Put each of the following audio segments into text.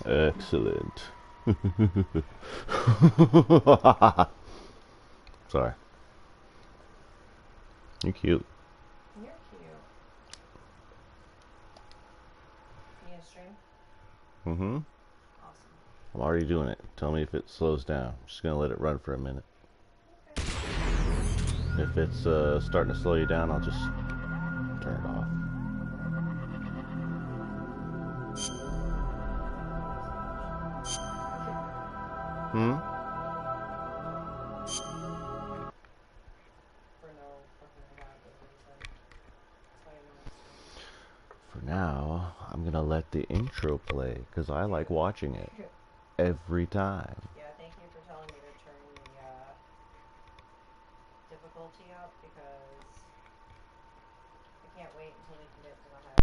Excellent. Sorry. You're cute. You're cute. You gonna stream? Mm-hmm. Awesome. I'm already doing it. Tell me if it slows down. I'm just gonna let it run for a minute. Okay. If it's starting to slow you down, I'll just turn it off. Hmm? For no fucking reliable reason. That's why you're not streaming. For now, I'm gonna let the intro play because I like watching it every time. Yeah, thank you for telling me to turn the difficulty up because I can't wait until we can get to the high.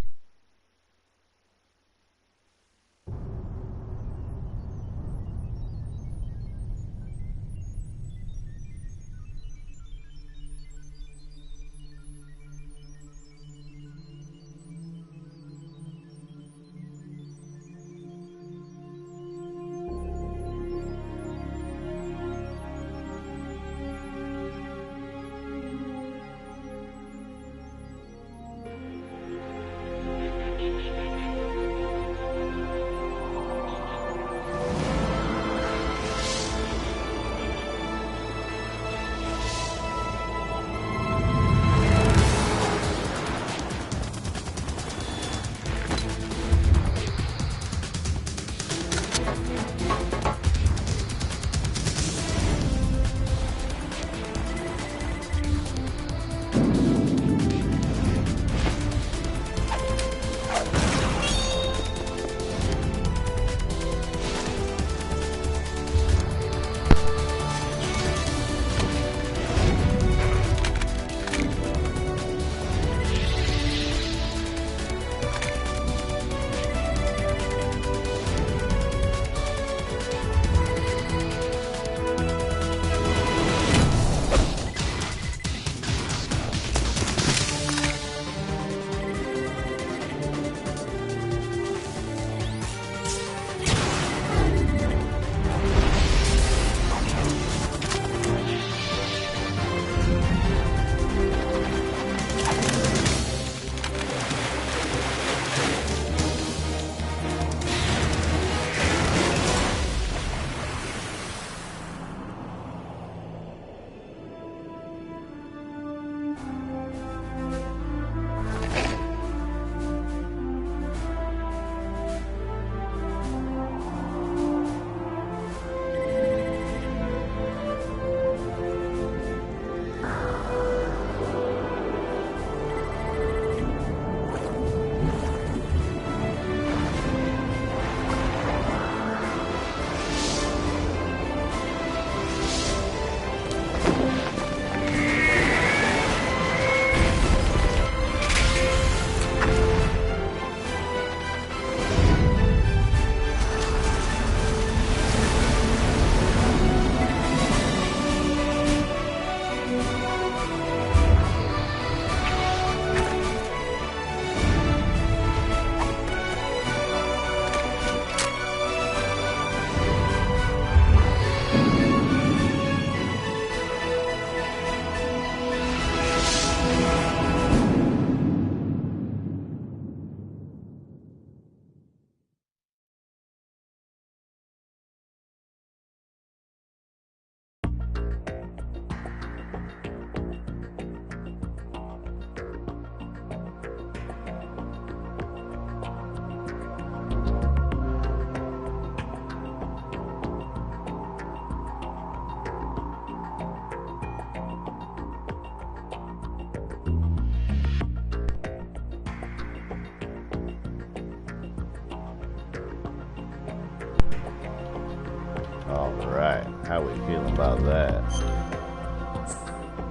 Alright, how we feeling about that?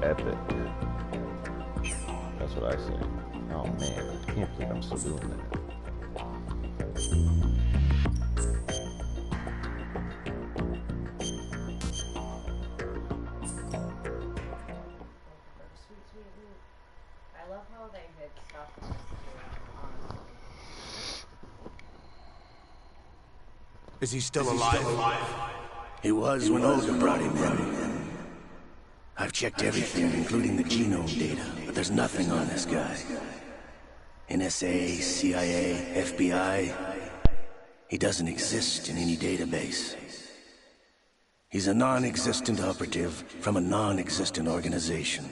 Epic. That's what I say. Oh man, I can't believe I'm still doing that. I love how they hid stuff in this too, honestly. Is he still alive? He was when Olga brought him in. I've checked everything, including the genome data, but there's nothing on this guy. NSA, CIA, FBI. He doesn't exist in any database. He's a non-existent operative from a non-existent organization.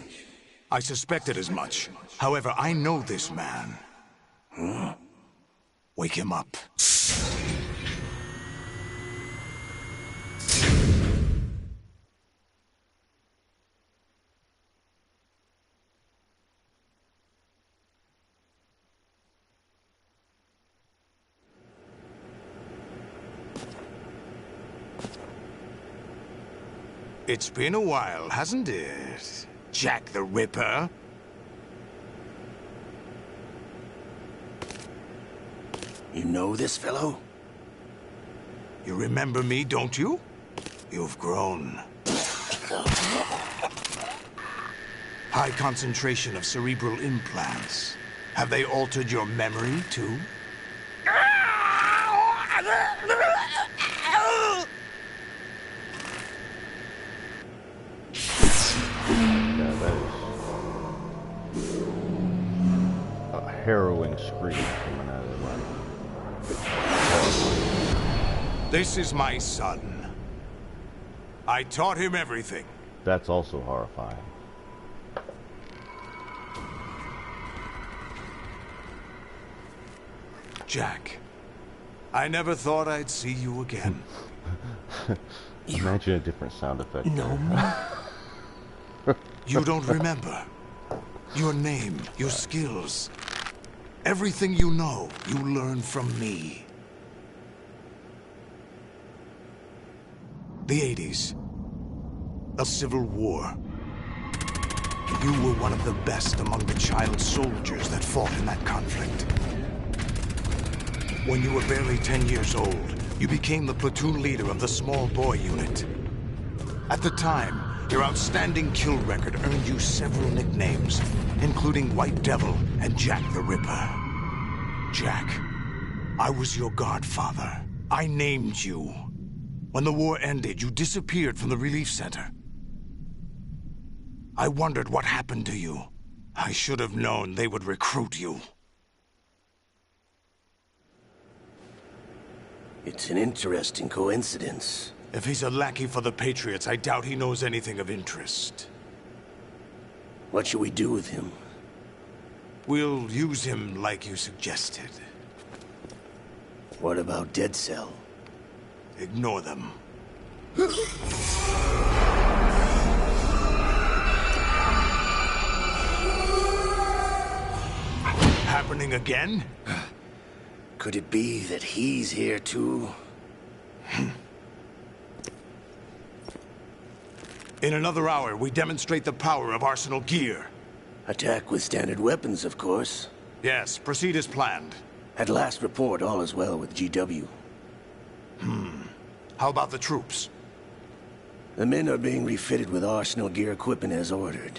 I suspected as much. However, I know this man. Huh? Wake him up. It's been a while, hasn't it, Jack the Ripper? You know this fellow? You remember me, don't you? You've grown. High concentration of cerebral implants. Have they altered your memory, too? Yeah, that is a harrowing scream coming out of the mouth. This is my son. I taught him everything. That's also horrifying. Jack, I never thought I'd see you again. Imagine a different sound effect. No. You don't remember. Your name, your skills. Everything you know, you learned from me. The 80s. A civil war. You were one of the best among the child soldiers that fought in that conflict. When you were barely 10 years old, you became the platoon leader of the small boy unit. At the time, your outstanding kill record earned you several nicknames, including White Devil and Jack the Ripper. Jack, I was your godfather. I named you. When the war ended, you disappeared from the relief center. I wondered what happened to you. I should have known they would recruit you. It's an interesting coincidence. If he's a lackey for the Patriots, I doubt he knows anything of interest. What should we do with him? We'll use him like you suggested. What about Dead Cell? Ignore them. Happening again? Could it be that he's here too? In another hour, we demonstrate the power of Arsenal gear. Attack with standard weapons, of course. Yes, proceed as planned. At last report, all is well with GW. How about the troops? The men are being refitted with Arsenal gear equipment as ordered.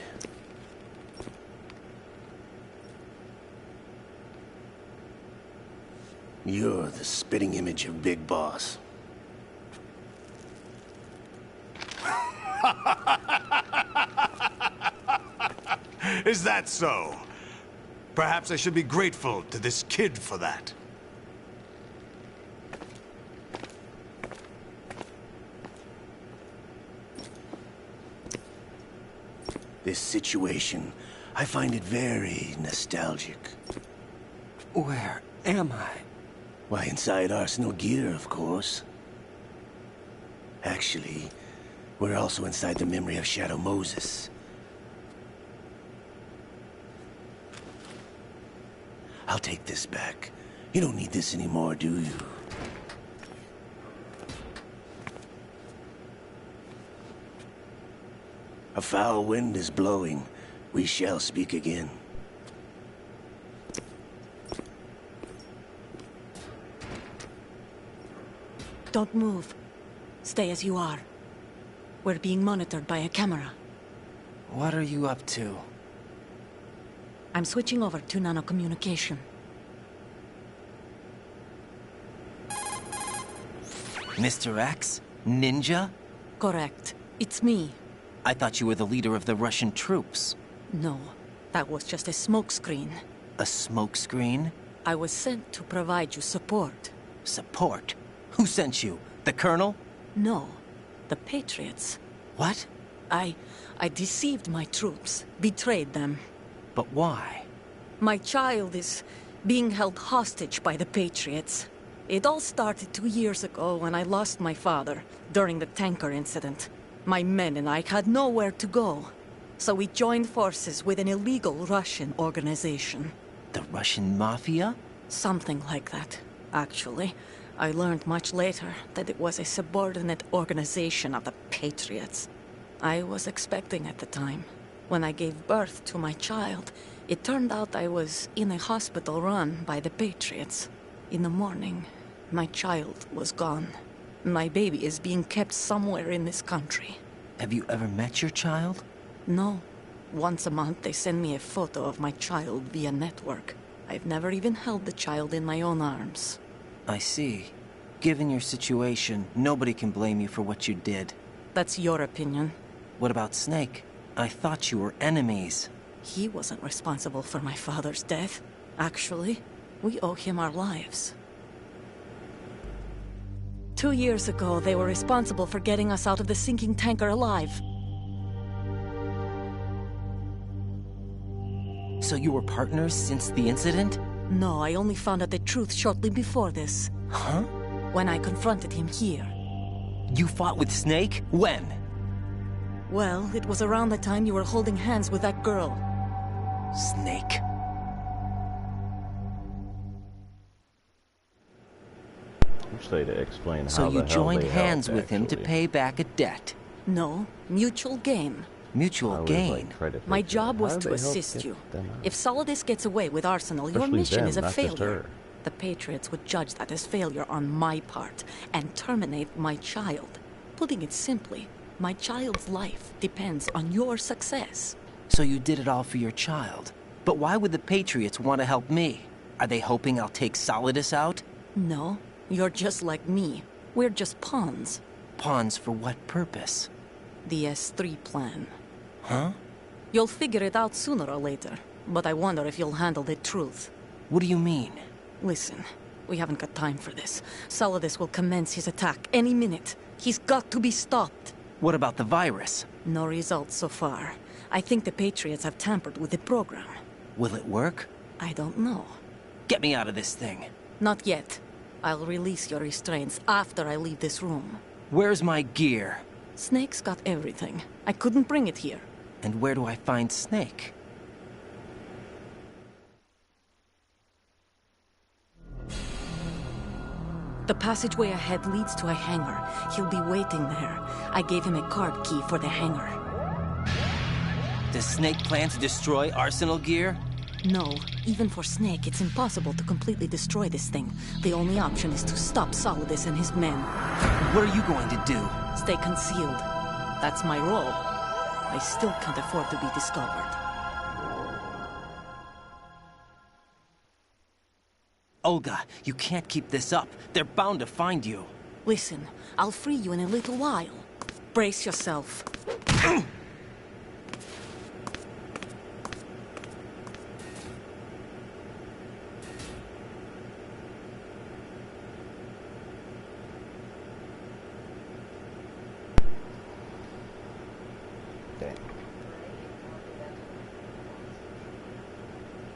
You're the spitting image of Big Boss. Is that so? Perhaps I should be grateful to this kid for that. This situation, I find it very nostalgic. Where am I? Why, inside Arsenal gear, of course. Actually, we're also inside the memory of Shadow Moses. I'll take this back. You don't need this anymore, do you? A foul wind is blowing. We shall speak again. Don't move. Stay as you are. We're being monitored by a camera. What are you up to? I'm switching over to nanocommunication. Mr. X? Ninja? Correct. It's me. I thought you were the leader of the Russian troops. No, that was just a smokescreen. A smokescreen? I was sent to provide you support. Support? Who sent you? The Colonel? No, the Patriots. What? I deceived my troops, betrayed them. But why? My child is being held hostage by the Patriots. It all started 2 years ago when I lost my father during the tanker incident. My men and I had nowhere to go, so we joined forces with an illegal Russian organization. The Russian Mafia? Something like that, actually. I learned much later that it was a subordinate organization of the Patriots. I was expecting at the time. When I gave birth to my child, it turned out I was in a hospital run by the Patriots. In the morning, my child was gone. My baby is being kept somewhere in this country. Have you ever met your child? No. Once a month they send me a photo of my child via network. I've never even held the child in my own arms. I see. Given your situation, nobody can blame you for what you did. That's your opinion. What about Snake? I thought you were enemies. He wasn't responsible for my father's death. Actually, we owe him our lives. 2 years ago, they were responsible for getting us out of the sinking tanker alive. So you were partners since the incident? No, I only found out the truth shortly before this. Huh? When I confronted him here. You fought with Snake? When? Well, it was around the time you were holding hands with that girl. Snake. Wish they'd explain So how you the hell joined they hands helped, with him to actually. pay back a debt. No, mutual gain. I Mutual always, gain. like, try to My fix it. job was How to the hell assist get you. them out? If Solidus gets away with Arsenal, your Especially mission them, is a not just failure. her. The Patriots would judge that as failure on my part and terminate my child. Putting it simply, my child's life depends on your success. So you did it all for your child. But why would the Patriots want to help me? Are they hoping I'll take Solidus out? No, you're just like me. We're just pawns. Pawns for what purpose? The S3 plan. Huh? You'll figure it out sooner or later, but I wonder if you'll handle the truth. What do you mean? Listen, we haven't got time for this. Solidus will commence his attack any minute. He's got to be stopped. What about the virus? No results so far. I think the Patriots have tampered with the program. Will it work? I don't know. Get me out of this thing. Not yet. I'll release your restraints after I leave this room. Where's my gear? Snake's got everything. I couldn't bring it here. And where do I find Snake? The passageway ahead leads to a hangar. He'll be waiting there. I gave him a card key for the hangar. Does Snake plan to destroy Arsenal gear? No, even for Snake, it's impossible to completely destroy this thing. The only option is to stop Solidus and his men. What are you going to do? Stay concealed. That's my role. I still can't afford to be discovered. Olga, you can't keep this up. They're bound to find you. Listen, I'll free you in a little while. Brace yourself. Dang.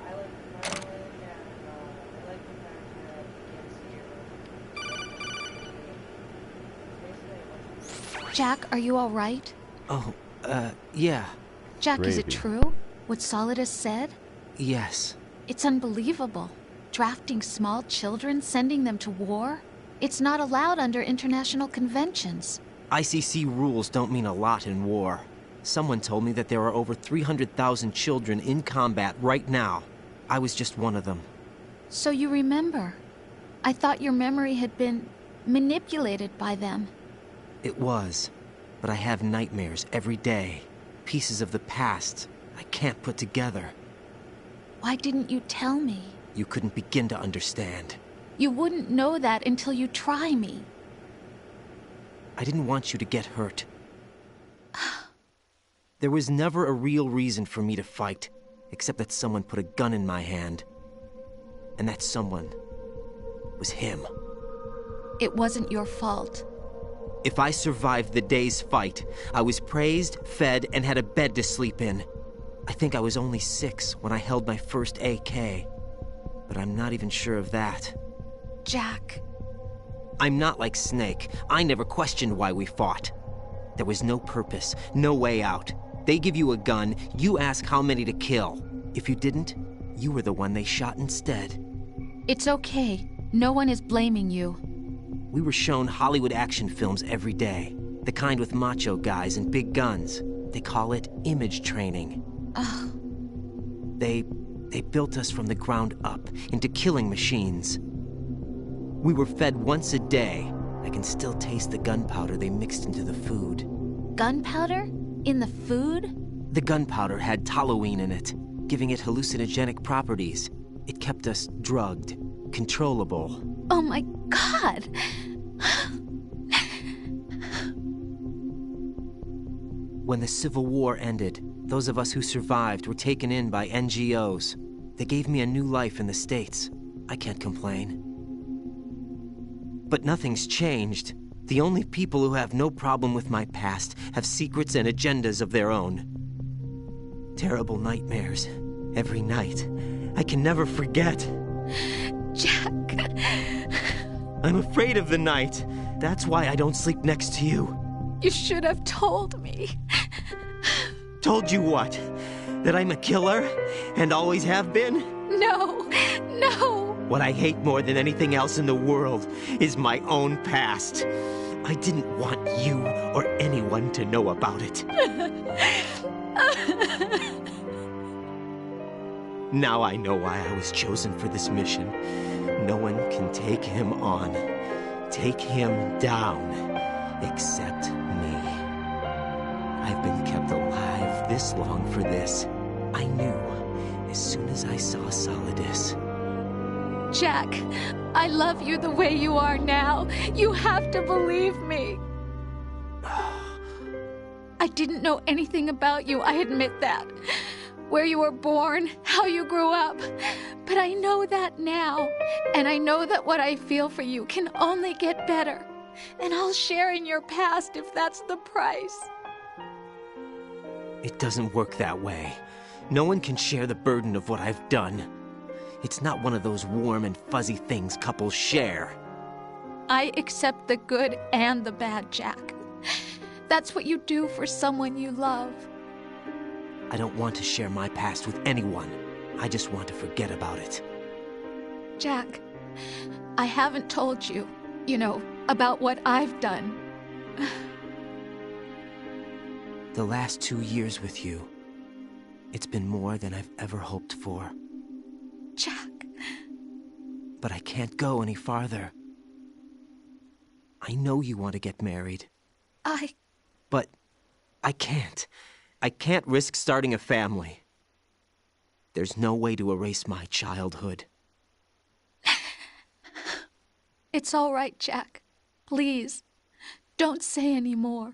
I like Maryland and I like the fact that you can see your Jack, are you all right? Oh, yeah. Jack, is it Gravy. true? What Solidus said? Yes. It's unbelievable. Drafting small children, sending them to war? It's not allowed under international conventions. ICC rules don't mean a lot in war. Someone told me that there are over 300,000 children in combat right now. I was just one of them. So you remember. I thought your memory had been manipulated by them. It was. But I have nightmares every day. Pieces of the past I can't put together. Why didn't you tell me? You couldn't begin to understand. You wouldn't know that until you try me. I didn't want you to get hurt. There was never a real reason for me to fight, except that someone put a gun in my hand. And that someone was him. It wasn't your fault. If I survived the day's fight, I was praised, fed, and had a bed to sleep in. I think I was only 6 when I held my first AK. But I'm not even sure of that. Jack. I'm not like Snake. I never questioned why we fought. There was no purpose, no way out. They give you a gun, you ask how many to kill. If you didn't, you were the one they shot instead. It's okay. No one is blaming you. We were shown Hollywood action films every day. The kind with macho guys and big guns. They call it image training. Ugh. They built us from the ground up into killing machines. We were fed once a day. I can still taste the gunpowder they mixed into the food. Gunpowder? In the food? The gunpowder had toluene in it, giving it hallucinogenic properties. It kept us drugged, controllable. Oh my God! When the Civil War ended, those of us who survived were taken in by NGOs. They gave me a new life in the States. I can't complain. But nothing's changed. The only people who have no problem with my past have secrets and agendas of their own. Terrible nightmares. Every night. I can never forget. Jack. I'm afraid of the night. That's why I don't sleep next to you. You should have told me. Told you what? That I'm a killer? And always have been? No. No. What I hate more than anything else in the world is my own past. I didn't want you or anyone to know about it. Now I know why I was chosen for this mission. No one can take him on, take him down, except me. I've been kept alive this long for this. I knew as soon as I saw Solidus. Jack, I love you the way you are now. You have to believe me. I didn't know anything about you, I admit that. Where you were born, how you grew up. But I know that now. And I know that what I feel for you can only get better. And I'll share in your past if that's the price. It doesn't work that way. No one can share the burden of what I've done. It's not one of those warm and fuzzy things couples share. I accept the good and the bad, Jack. That's what you do for someone you love. I don't want to share my past with anyone. I just want to forget about it. Jack, I haven't told you, about what I've done. The last 2 years with you, it's been more than I've ever hoped for. Jack. But I can't go any farther. I know you want to get married. But I can't. I can't risk starting a family. There's no way to erase my childhood. It's all right, Jack. Please, don't say any more.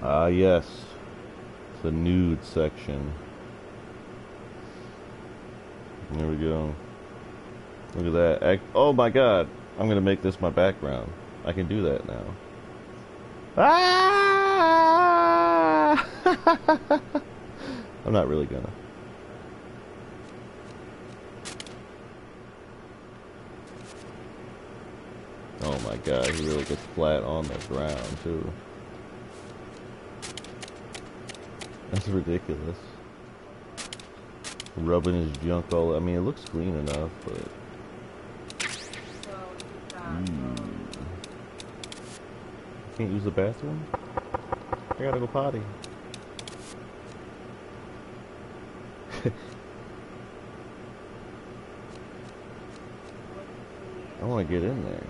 Ah, yes. The nude section. There we go. Look at that. Oh my god. I'm gonna make this my background. I can do that now. Ah! I'm not really gonna. Oh my god, he really gets flat on the ground too. That's ridiculous. Rubbing his junk all... I mean, it looks clean enough, but... Can't use the bathroom? I gotta go potty. I want to get in there.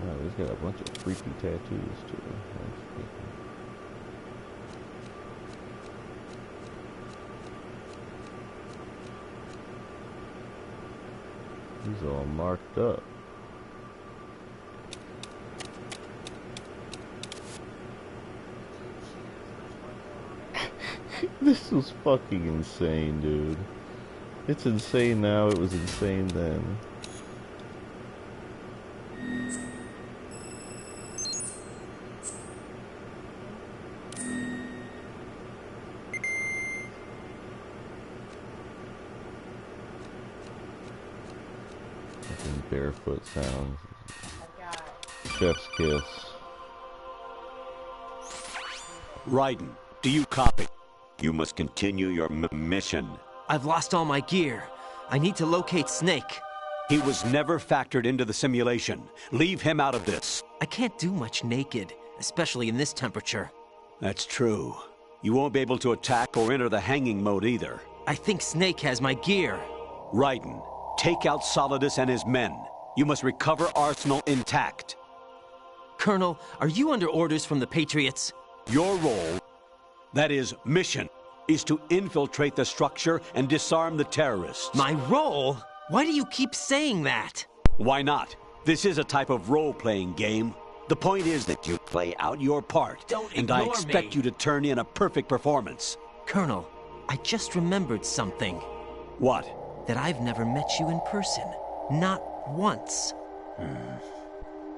Oh, he's got a bunch of freaky tattoos too. He's all marked up. This was fucking insane, dude. It's insane now, it was insane then. Fucking barefoot sounds. Chef's kiss. Raiden, do you copy? You must continue your mission. I've lost all my gear. I need to locate Snake. He was never factored into the simulation. Leave him out of this. I can't do much naked, especially in this temperature. That's true. You won't be able to attack or enter the hanging mode either. I think Snake has my gear. Raiden, take out Solidus and his men. You must recover Arsenal intact. Colonel, are you under orders from the Patriots? Your role, that is, mission, is to infiltrate the structure and disarm the terrorists. My role? Why do you keep saying that? Why not? This is a type of role-playing game. The point is that you play out your part, and I expect you to turn in a perfect performance. Colonel, I just remembered something. What? That I've never met you in person. Not once.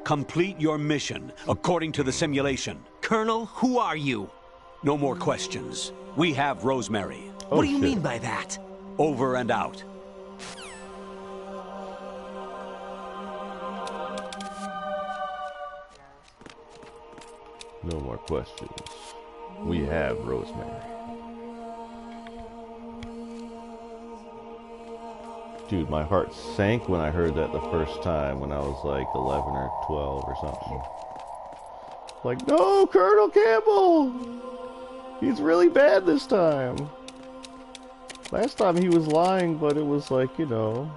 Complete your mission, according to the simulation. Colonel, who are you? No more questions. We have Rosemary. What do you mean by that? Over and out. No more questions. We have Rosemary. Dude, my heart sank when I heard that the first time when I was like 11 or 12 or something. Like, no, Colonel Campbell! He's really bad this time. Last time he was lying, but it was like, you know,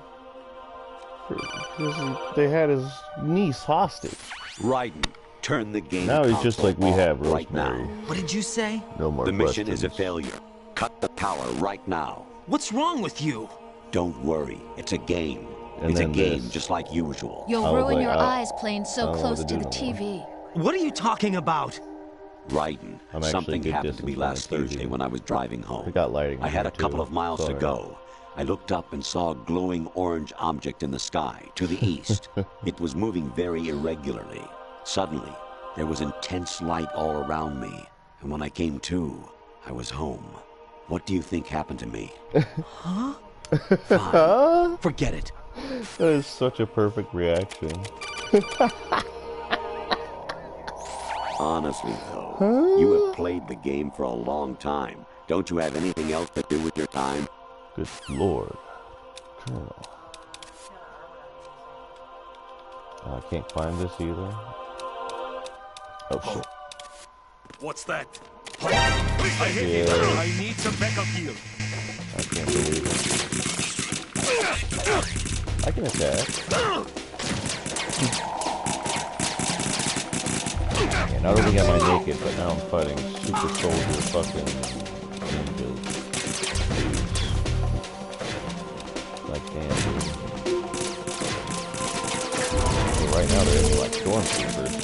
they had his niece hostage. Raiden, turn the game. Now he's just like, we have Rosemary. Right now. What did you say? No more The questions. mission is a failure. Cut the power right now. What's wrong with you? Don't worry, it's a game. And It's a then game this. just like usual. You'll was ruin like, your I eyes playing so don't know close what to to the do no more. TV. What are you talking about? Raiden, I'm actually something good happened to me distance on last my TV. Thursday when I was driving home. I got lighting I had here, a couple too. of miles to Sorry. go. I looked up and saw a glowing orange object in the sky to the east. It was moving very irregularly. Suddenly, there was intense light all around me, and when I came to, I was home. What do you think happened to me? Huh? Fine. Forget it. That is such a perfect reaction. Honestly, though, you have played the game for a long time. Don't you have anything else to do with your time? Good lord. Colonel. Oh, I can't find this either. Oh shit. What's that? I hit it. I need some backup gear. I can't believe it. I can attack. Yeah, not only am I naked, but now I'm fighting super soldier fucking ninjas. Like, damn, dude. Well, right now they're like stormtroopers.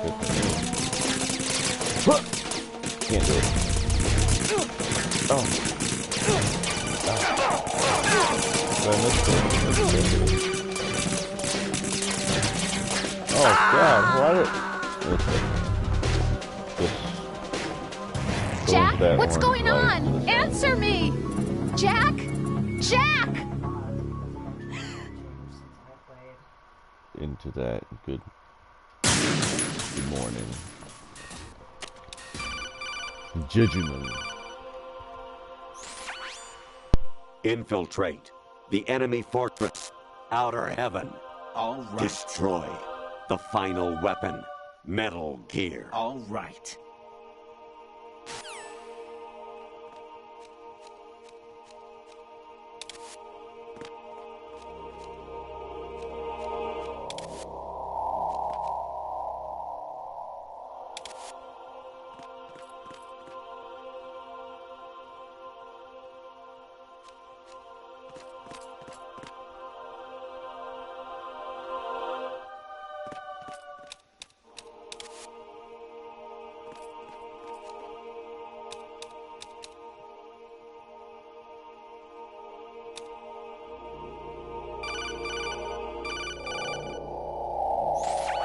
Good for me. Can't do it. Oh. Did I miss it? Oh god, why did... Jack, what's going on? Answer me! Jack? Jack! Into that. Good morning. Judgment. Infiltrate. The enemy fortress. Outer heaven. All right. Destroy. The final weapon. Metal Gear. All right.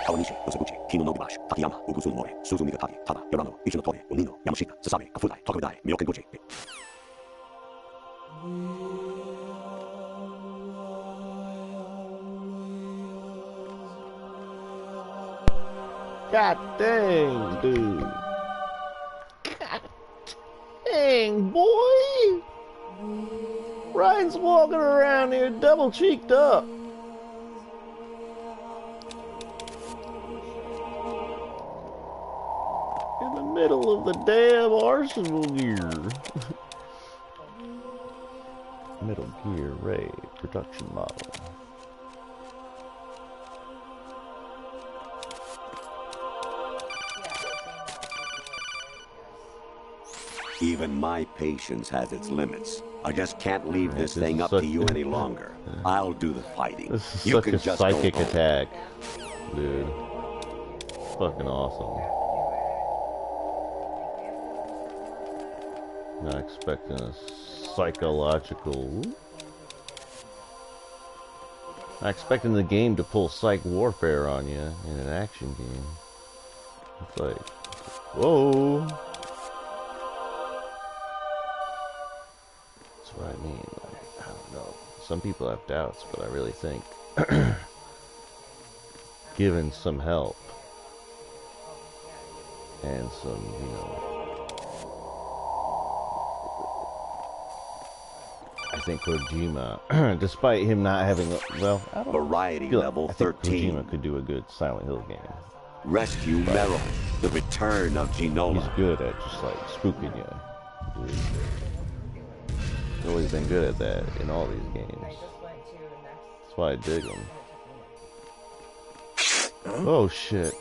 Kawanishi, Osaguchi, Kino Nogibashi, Takayama, Ugusu More, Suzumiga Taki, Tada, Yorano, Ichino Tore, Onino, Yamashita, Sasabe, Kafudai, Tokudai, Miyokenguchi. God dang, dude. God dang, boy. Ryan's walking around here double cheeked up. In the middle of the damn arsenal gear. Metal Gear Ray production model. Even my patience has its limits. I just can't leave this thing up to you any longer. I'll do the fighting. This is You such can a just psychic go home. attack, dude. Fucking awesome. Not expecting a psychological. Not expecting the game to pull psych warfare on you in an action game. It's like, whoa. That's what I mean. Like, I don't know. Some people have doubts, but I really think given some help and some, you know, I think Kojima, despite him not having, well, I don't Variety feel, level I think 13. Kojima could do a good Silent Hill game. Rescue Meryl. The return of Ginola. He's good at just like spooking you. Dude. He's always been good at that in all these games. That's why I dig him. Oh shit.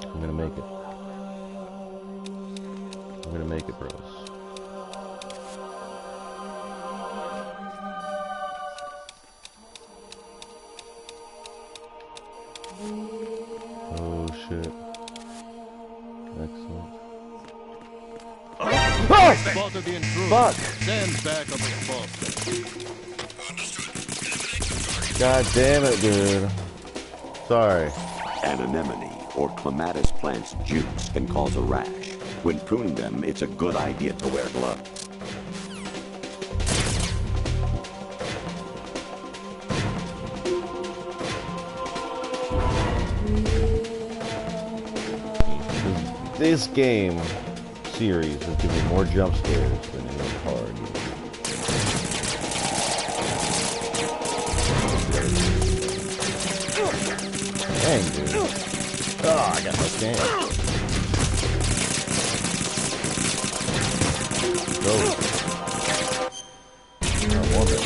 I'm gonna make it. I'm gonna make it, bros. Oh shit. Excellent. Spotted the intruder. Fuck! Stand back on the spot. God damn it, dude. Sorry. An anemone or clematis plant's juice can cause a rash. When pruning them, it's a good idea to wear gloves. This game series has given me more jump scares than any horror game. Dang, dude. Oh, I got no chance. Go. I want it.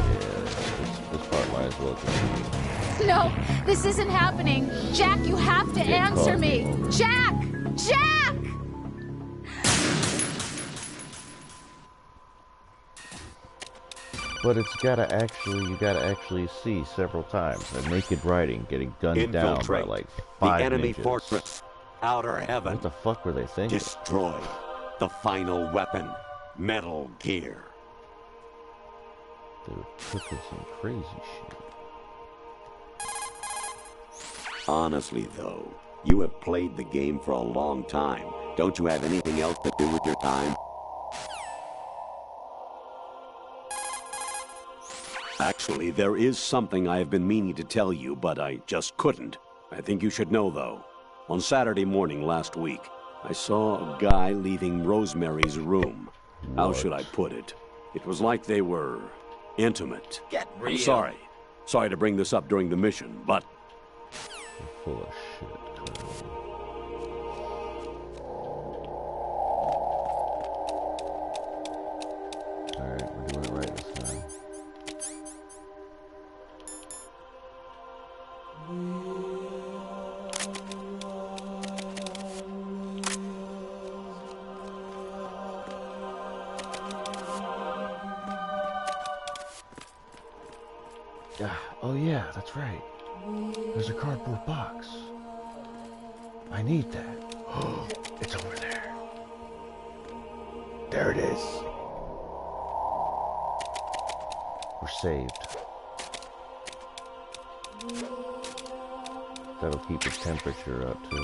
Yeah, this part might as well continue. No, this isn't happening. Jack, you have to answer me. Jack! Jack! But it's gotta actually, you gotta actually see several times a naked writing getting gunned down by Infiltrate. like The 5 enemy ninjas. fortress. Outer heaven. What the fuck were they thinking? Destroy. The final weapon. Metal Gear. They were cooking some crazy shit. Honestly, though, you have played the game for a long time, Don't you have anything else to do with your time? Actually, there is something I have been meaning to tell you, but I just couldn't. I think you should know, though. On Saturday morning last week, I saw a guy leaving Rosemary's room. How should I put it? It was like they were intimate. Get real. I'm sorry. Sorry to bring this up during the mission, but... You're full of shit. Alright, we're doing it right this time. Oh yeah, that's right. There's a cardboard box. I need that. Oh, it's over there. There it is. We're saved. That'll keep the temperature up too.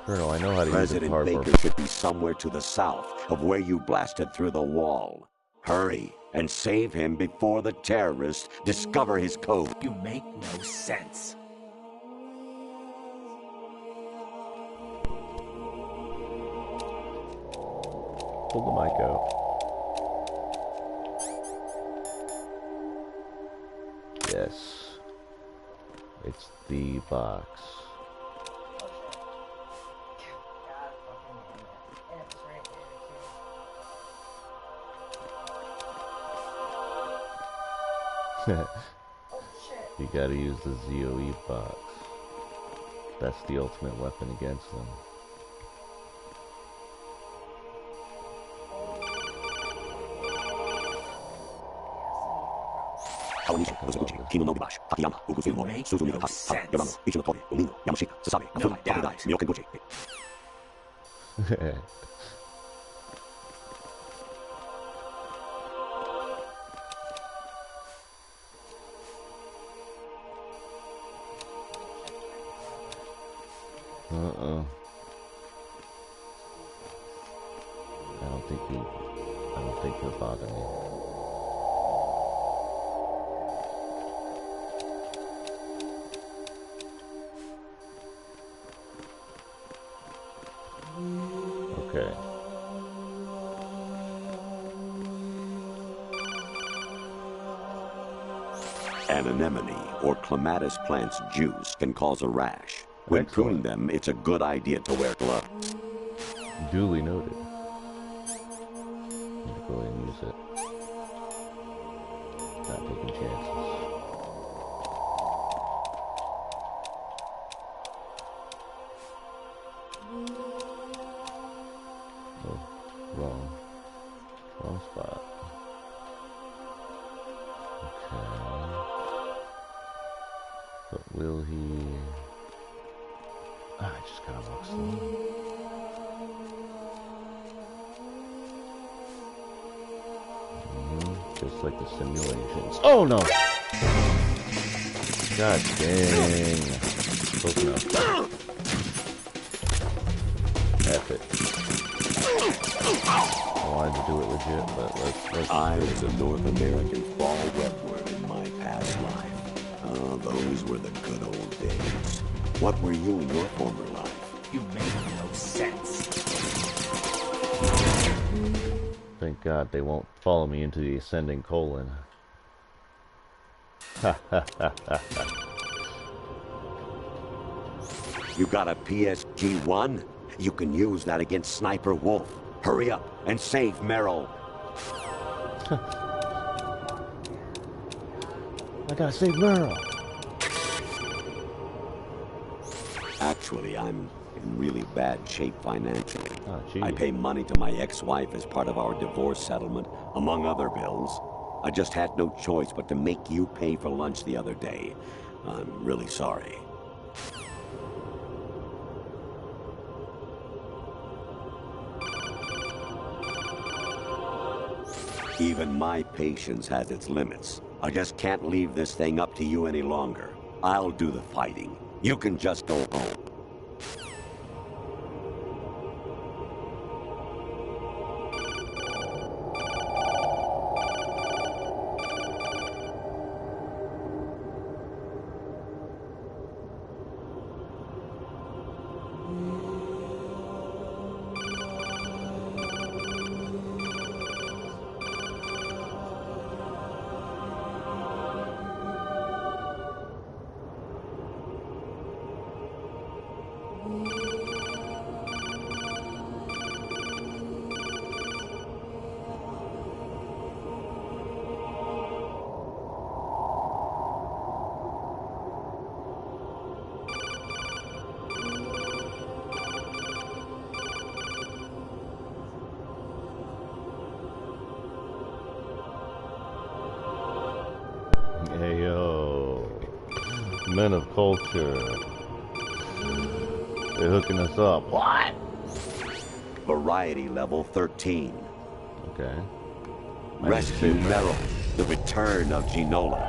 Colonel, I know how to use a President cardboard. Baker should be somewhere to the south of where you blasted through the wall. Hurry and save him before the terrorists discover his code. You make no sense. Pull the mic out. Yes. It's the box. You gotta use the ZOE box. That's the ultimate weapon against them. I don't think you'll bother me. Okay. An anemone or clematis plant's juice can cause a rash. When pruning them, it's a good idea to wear gloves. Duly noted. I'm gonna go ahead and use it. Not taking chances. Oh, wrong spot. Okay. But will he... I just gotta walk slow. Just like the simulations. Oh no! God dang. Close enough. F it. I wanted to do it legit, but let's I was a North American fall redworm in my past life. Oh, those were the good old days. What were you in your former life? You make no sense. Thank God they won't follow me into the ascending colon. You got a PSG-1? You can use that against Sniper Wolf. Hurry up and save Merrill. I gotta save Merle. Actually, I'm in really bad shape financially. Oh, gee. I pay money to my ex-wife as part of our divorce settlement, among other bills. I just had no choice but to make you pay for lunch the other day. I'm really sorry. Even my patience has its limits. I just can't leave this thing up to you any longer. I'll do the fighting. You can just go home. Hey yo, men of culture. They're hooking us up. What? Variety level 13. Okay. Rescue Meryl, the return of Ginola.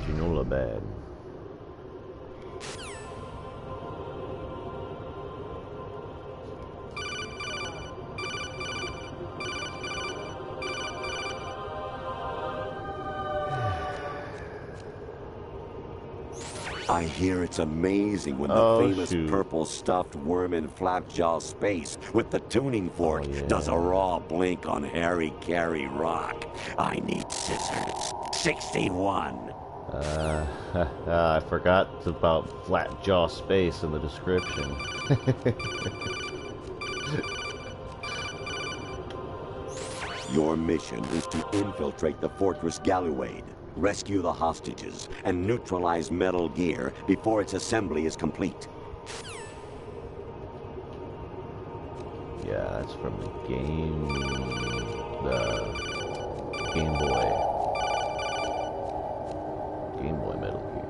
Ginola bad. I hear it's amazing when the famous purple stuffed worm in Flapjaw Space with the tuning fork does a raw blink on HARI KARI Rock. I need scissors. 61. I forgot about Flapjaw Space in the description. Your mission is to infiltrate the Fortress Galluade, rescue the hostages, and neutralize Metal Gear before its assembly is complete. Yeah, that's from the game... the Game Boy. Game Boy Metal Gear.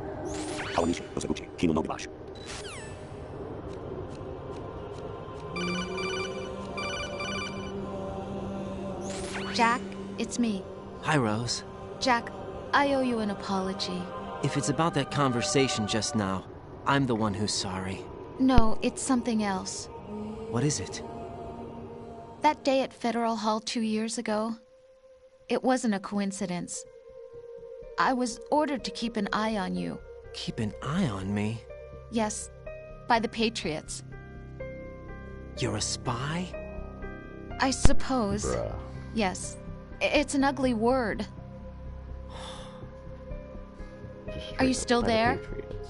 Jack, it's me. Hi, Rose. Jack, I owe you an apology. If it's about that conversation just now, I'm the one who's sorry. No, it's something else. What is it? That day at Federal Hall 2 years ago, it wasn't a coincidence. I was ordered to keep an eye on you. Keep an eye on me? Yes, by the Patriots. You're a spy? I suppose. Bruh. Yes. It's an ugly word. Are you still there?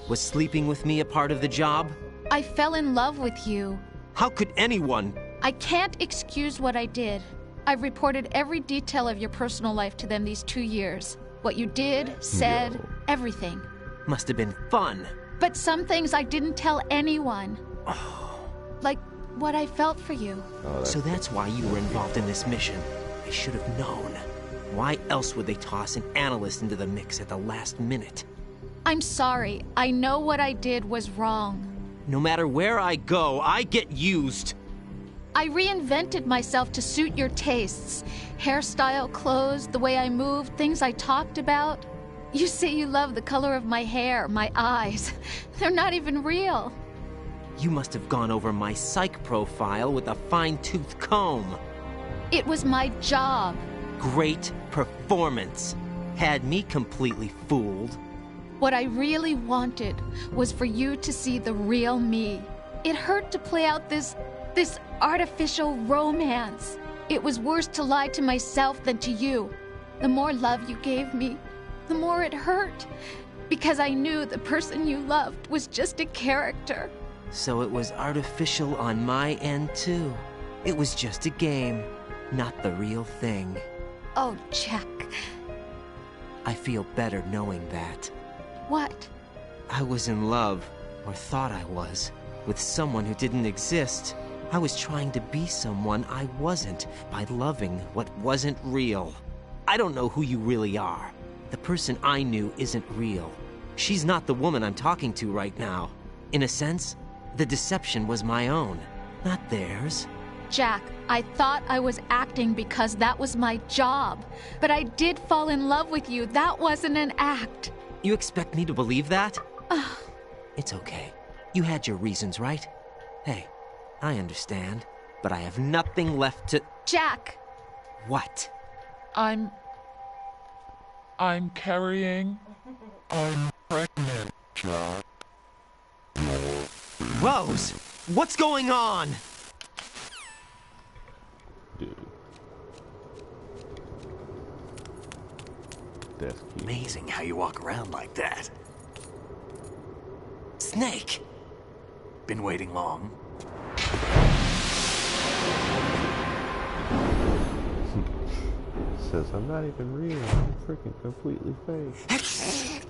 Was sleeping with me a part of the job? I fell in love with you. How could anyone? I can't excuse what I did. I've reported every detail of your personal life to them these 2 years. What you did, said, everything. Must have been fun. But some things I didn't tell anyone. Like what I felt for you. So that's why you were involved in this mission. I should have known. Why else would they toss an analyst into the mix at the last minute? I'm sorry. I know what I did was wrong. No matter where I go, I get used. I reinvented myself to suit your tastes. Hairstyle, clothes, the way I moved, things I talked about. You say you love the color of my hair, my eyes. They're not even real. You must have gone over my psych profile with a fine-tooth comb. It was my job. Great performance. Had me completely fooled. What I really wanted was for you to see the real me. It hurt to play out this artificial romance. It was worse to lie to myself than to you. The more love you gave me, the more it hurt. Because I knew the person you loved was just a character. So it was artificial on my end, too. It was just a game, not the real thing. Oh, Jack. I feel better knowing that. What? I was in love, or thought I was, with someone who didn't exist. I was trying to be someone I wasn't by loving what wasn't real. I don't know who you really are. The person I knew isn't real. She's not the woman I'm talking to right now. In a sense, the deception was my own, not theirs. Jack, I thought I was acting because that was my job. But I did fall in love with you. That wasn't an act. You expect me to believe that? It's okay. You had your reasons, right? Hey, I understand, but I have nothing left to... Jack! What? I'm carrying... I'm pregnant, Jack. Rose! What's going on? Dude. Desk key. Amazing how you walk around like that. Snake! Been waiting long? Says I'm not even real. I'm freaking completely fake.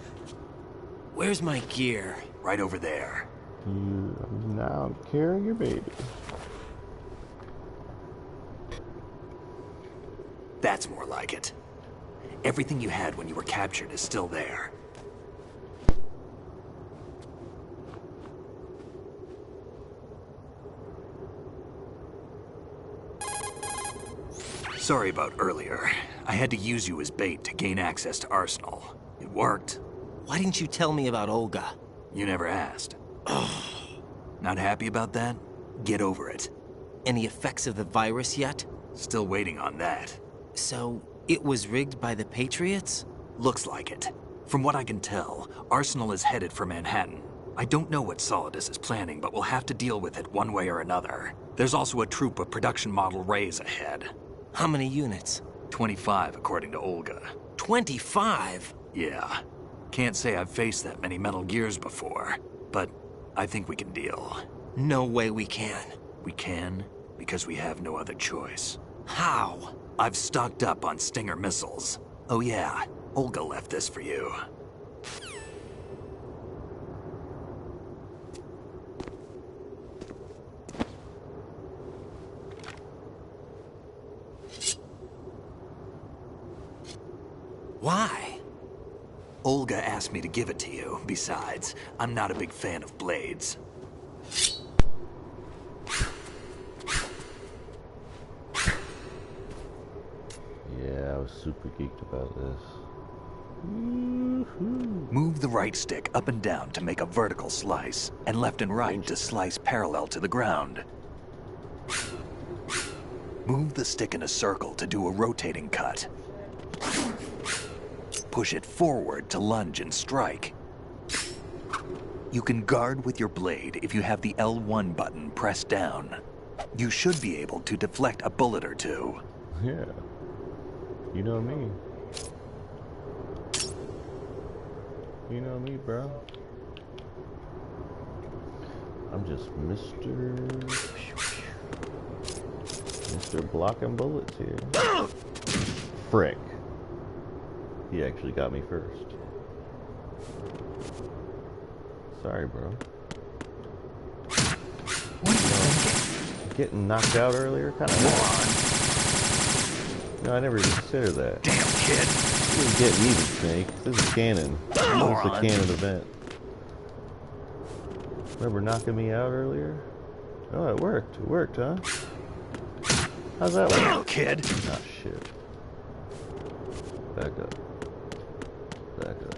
Where's my gear? Right over there. Now I'm carrying your baby. That's more like it. Everything you had when you were captured is still there. Sorry about earlier. I had to use you as bait to gain access to Arsenal. It worked. Why didn't you tell me about Olga? You never asked. Not happy about that? Get over it. Any effects of the virus yet? Still waiting on that. So, it was rigged by the Patriots? Looks like it. From what I can tell, Arsenal is headed for Manhattan. I don't know what Solidus is planning, but we'll have to deal with it one way or another. There's also a troop of production model Rays ahead. How many units? 25, according to Olga. 25? Yeah. Can't say I've faced that many Metal Gears before, but I think we can deal. No way we can. We can, because we have no other choice. How? I've stocked up on Stinger missiles. Oh yeah, Olga left this for you. Why? Olga asked me to give it to you. Besides, I'm not a big fan of blades. Yeah, I was super geeked about this. Move the right stick up and down to make a vertical slice, and left and right to slice parallel to the ground. Move the stick in a circle to do a rotating cut. Push it forward to lunge and strike. You can guard with your blade if you have the L1 button pressed down. You should be able to deflect a bullet or two. Yeah. You know me. You know me, bro. I'm just Mr. Blocking bullets here. Frick. He actually got me first. Sorry, bro. What are you thinking? Getting knocked out earlier kind of hurt. No, I never even considered that. Damn, kid. This is getting even, Snake. This is canon. This is a canon event. Remember knocking me out earlier? Oh, it worked. It worked, huh? How's that work? Damn, kid. Ah, shit. Back up. Back up.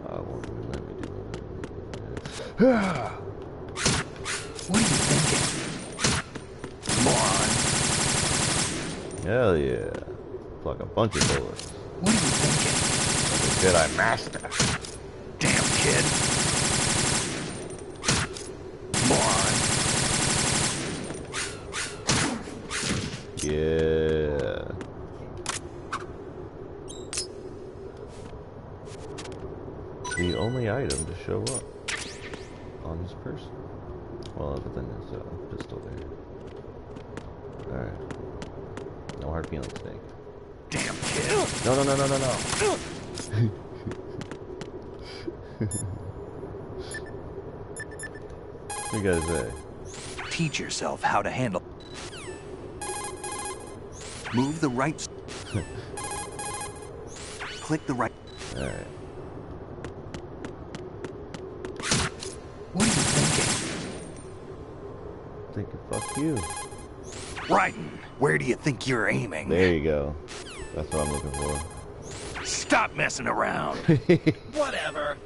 I won't even let me do it. What are you thinking? Moron. Hell yeah. Pluck a bunch of bullets. What are you thinking? Like a Jedi Master. Damn, kid. Moron. Yeah. The only item to show up on this person. Well, other than this pistol there. Alright. No hard feelings, Snake. Damn, kid. No. What you gotta say? Teach yourself how to handle. Move the right. Click the right. Alright. What are you thinking? Thinking fuck you. Raiden, where do you think you're aiming? There you go. That's what I'm looking for. Stop messing around. Whatever.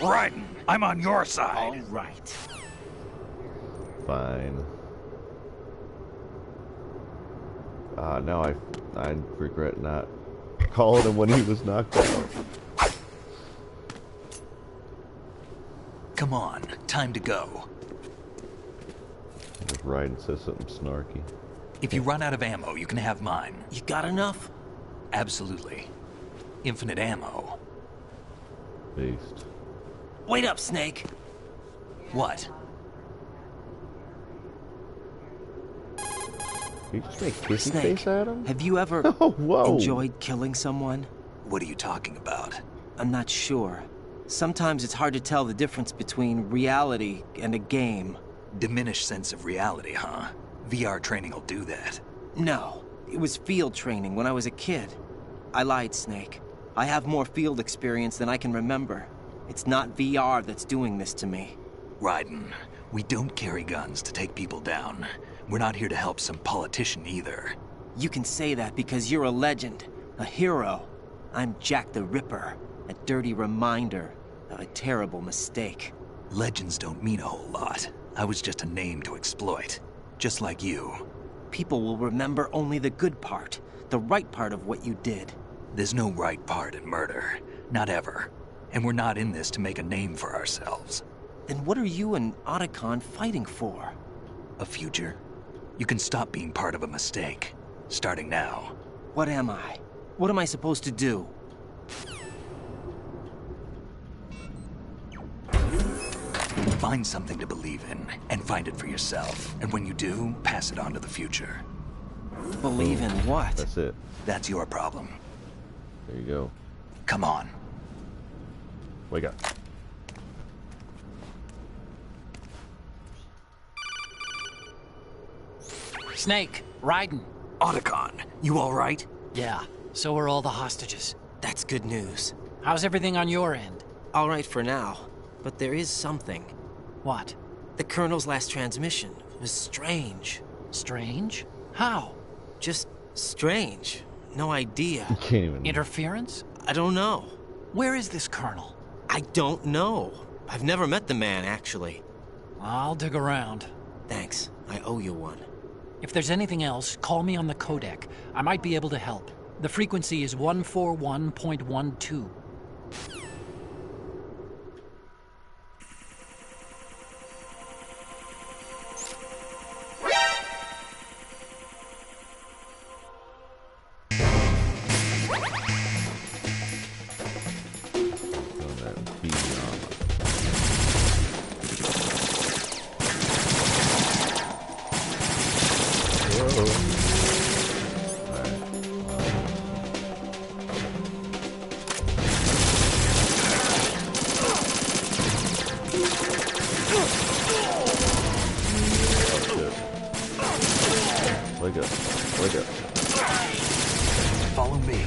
Raiden, I'm on your side. All right. Fine. Now I regret not calling him when he was knocked out. Come on, time to go. If Raiden says something snarky. If you run out of ammo, you can have mine. You got enough? Absolutely. Infinite ammo. Beast. Wait up, Snake. What? You just make kissy Snake, face at him? have you ever Oh, whoa. enjoyed killing someone? What are you talking about? I'm not sure. Sometimes it's hard to tell the difference between reality and a game. Diminished sense of reality, huh? VR training will do that. No, it was field training when I was a kid. I lied, Snake. I have more field experience than I can remember. It's not VR that's doing this to me. Raiden, we don't carry guns to take people down. We're not here to help some politician either. You can say that because you're a legend, a hero. I'm Jack the Ripper, a dirty reminder of a terrible mistake. Legends don't mean a whole lot. I was just a name to exploit, just like you. People will remember only the good part, the right part of what you did. There's no right part in murder, not ever. And we're not in this to make a name for ourselves. Then what are you and Otacon fighting for? A future? You can stop being part of a mistake, starting now. What am I? What am I supposed to do? Find something to believe in, and find it for yourself. And when you do, pass it on to the future. Believe in what? That's it. That's your problem. There you go. Come on. Wake up. Snake, Raiden. Otacon, you all right? Yeah, so are all the hostages. That's good news. How's everything on your end? All right for now, but there is something. What? The Colonel's last transmission was strange. Strange? How? Just strange. No idea. You can't even... Interference? I don't know. Where is this Colonel? I don't know. I've never met the man, actually. I'll dig around. Thanks. I owe you one. If there's anything else, call me on the codec. I might be able to help. The frequency is 141.12. Wake up. Wake up. Follow me.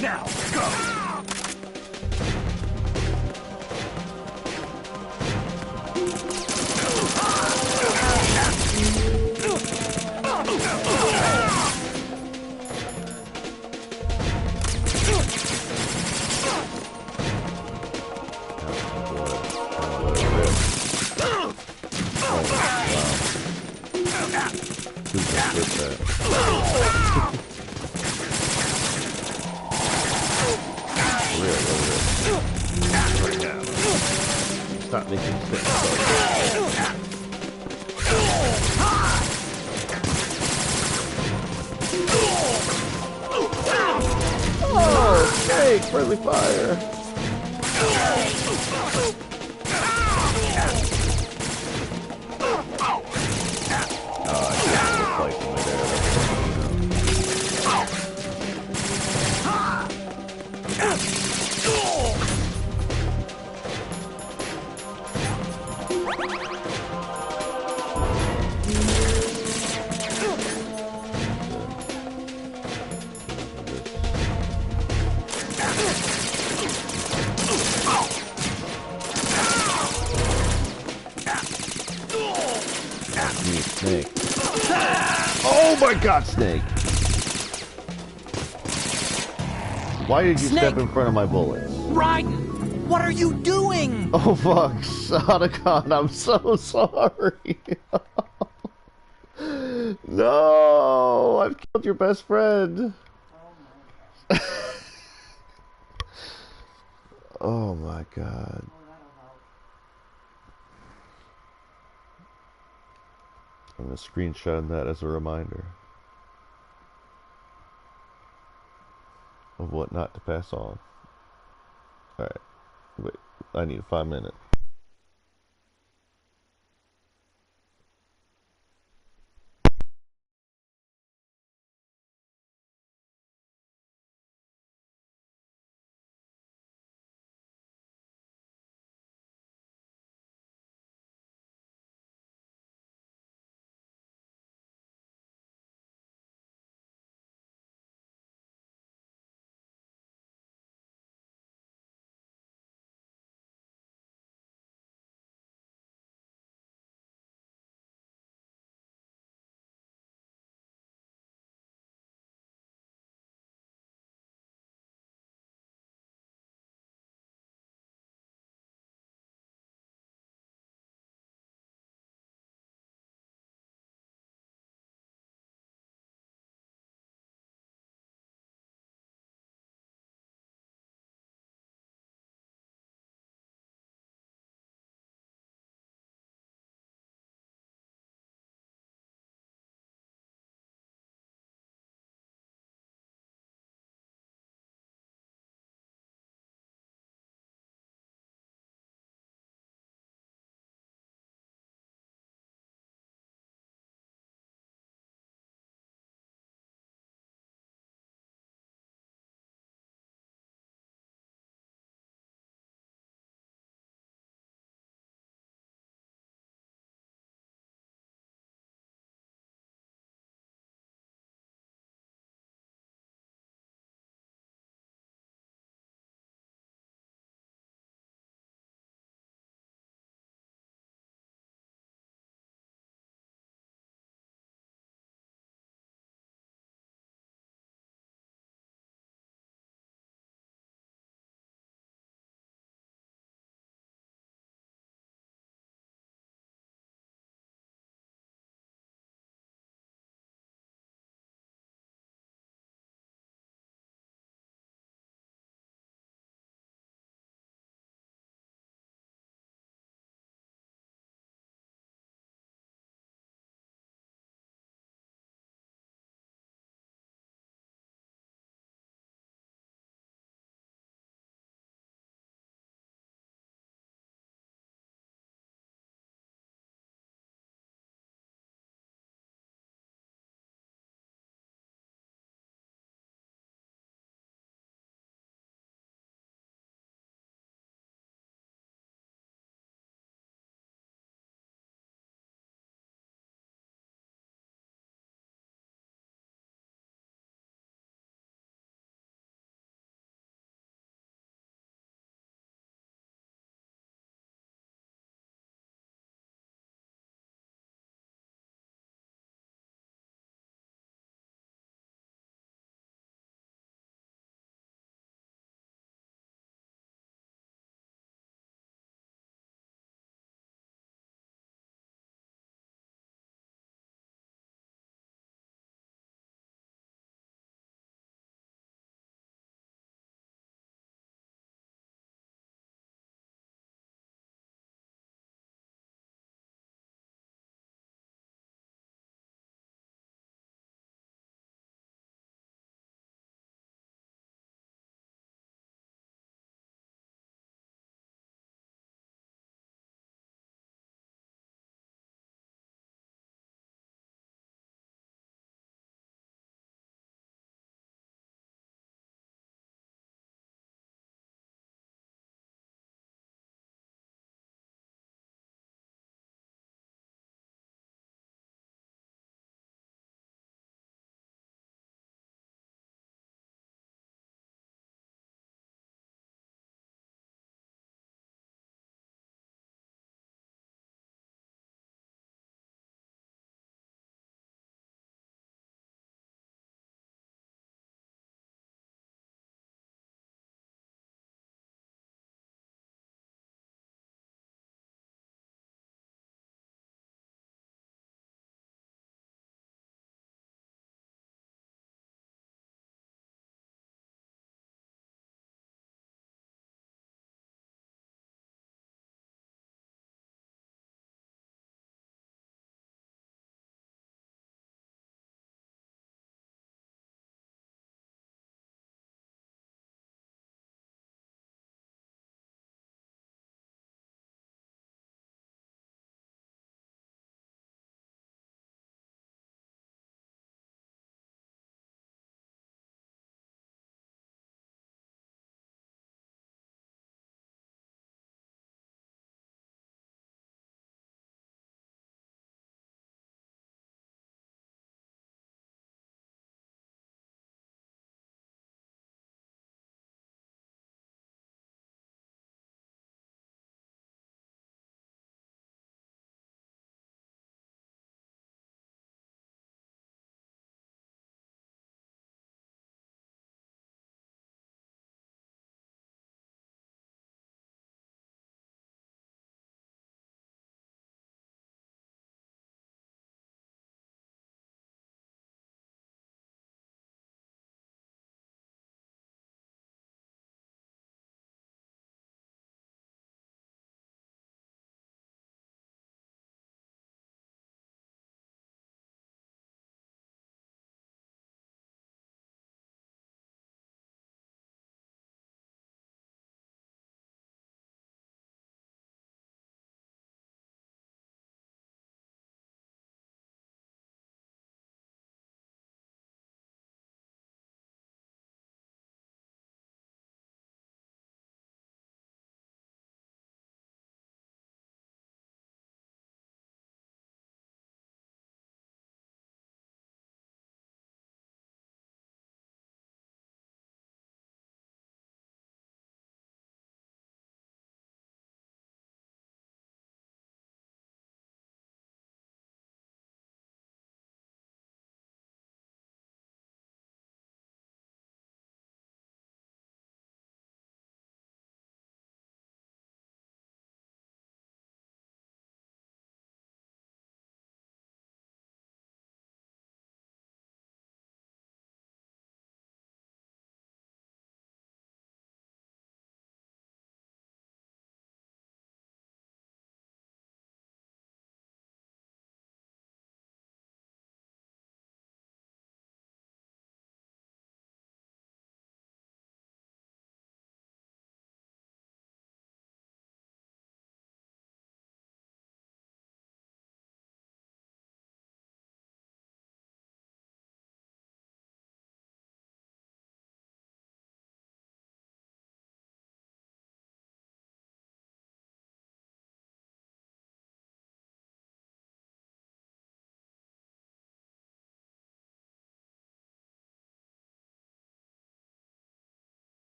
Now, go! Stop making sense. Oh, snake! Friendly fire! Snake. Oh my god, Snake! Why did you step in front of my bullets? Raiden! What are you doing? Oh fuck, Otacon, I'm so sorry. No, I've killed your best friend. Oh my god. I'm gonna screenshot that as a reminder of what not to pass on. Alright. Wait. I need 5 minutes.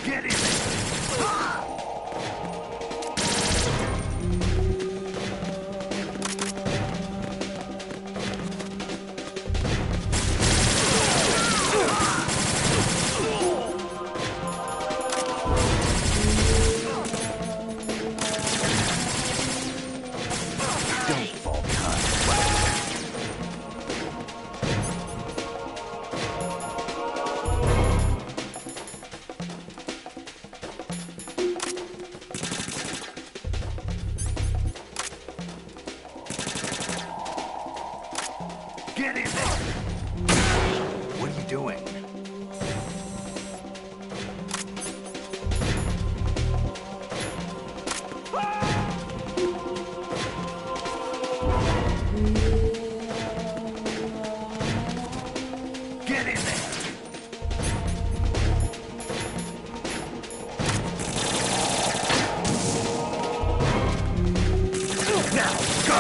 Get in there! Get in there! What are you doing? Get in there! Now, go!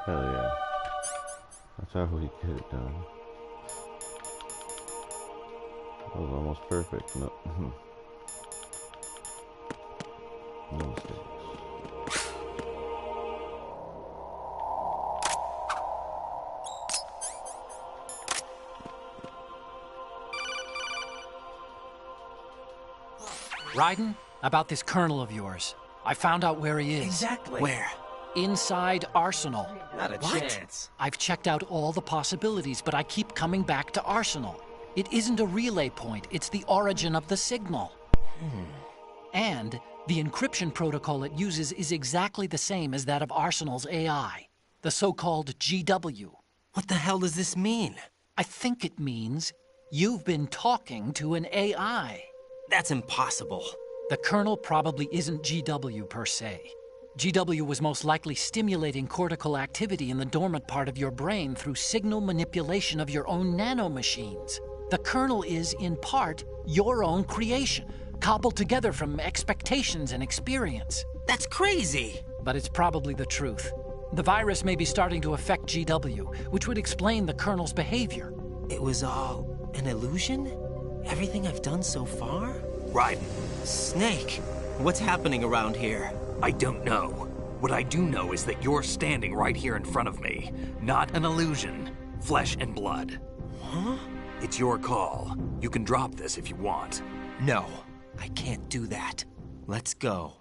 Hell yeah. That's how we get it done. That was almost perfect. No, no mistakes. Raiden, about this colonel of yours. I found out where he is. Exactly. Where? Inside Arsenal. Not a chance. I've checked out all the possibilities, but I keep coming back to Arsenal. It isn't a relay point, it's the origin of the signal. And the encryption protocol it uses is exactly the same as that of Arsenal's AI, the so-called GW. What the hell does this mean? I think it means you've been talking to an AI. That's impossible. The Colonel probably isn't GW per se. GW was most likely stimulating cortical activity in the dormant part of your brain through signal manipulation of your own nanomachines. The Colonel is, in part, your own creation, cobbled together from expectations and experience. That's crazy! But it's probably the truth. The virus may be starting to affect GW, which would explain the Colonel's behavior. It was all an illusion? Everything I've done so far? Raiden. Snake, what's happening around here? I don't know. What I do know is that you're standing right here in front of me. Not an illusion. Flesh and blood. Huh? It's your call. You can drop this if you want. No, I can't do that. Let's go.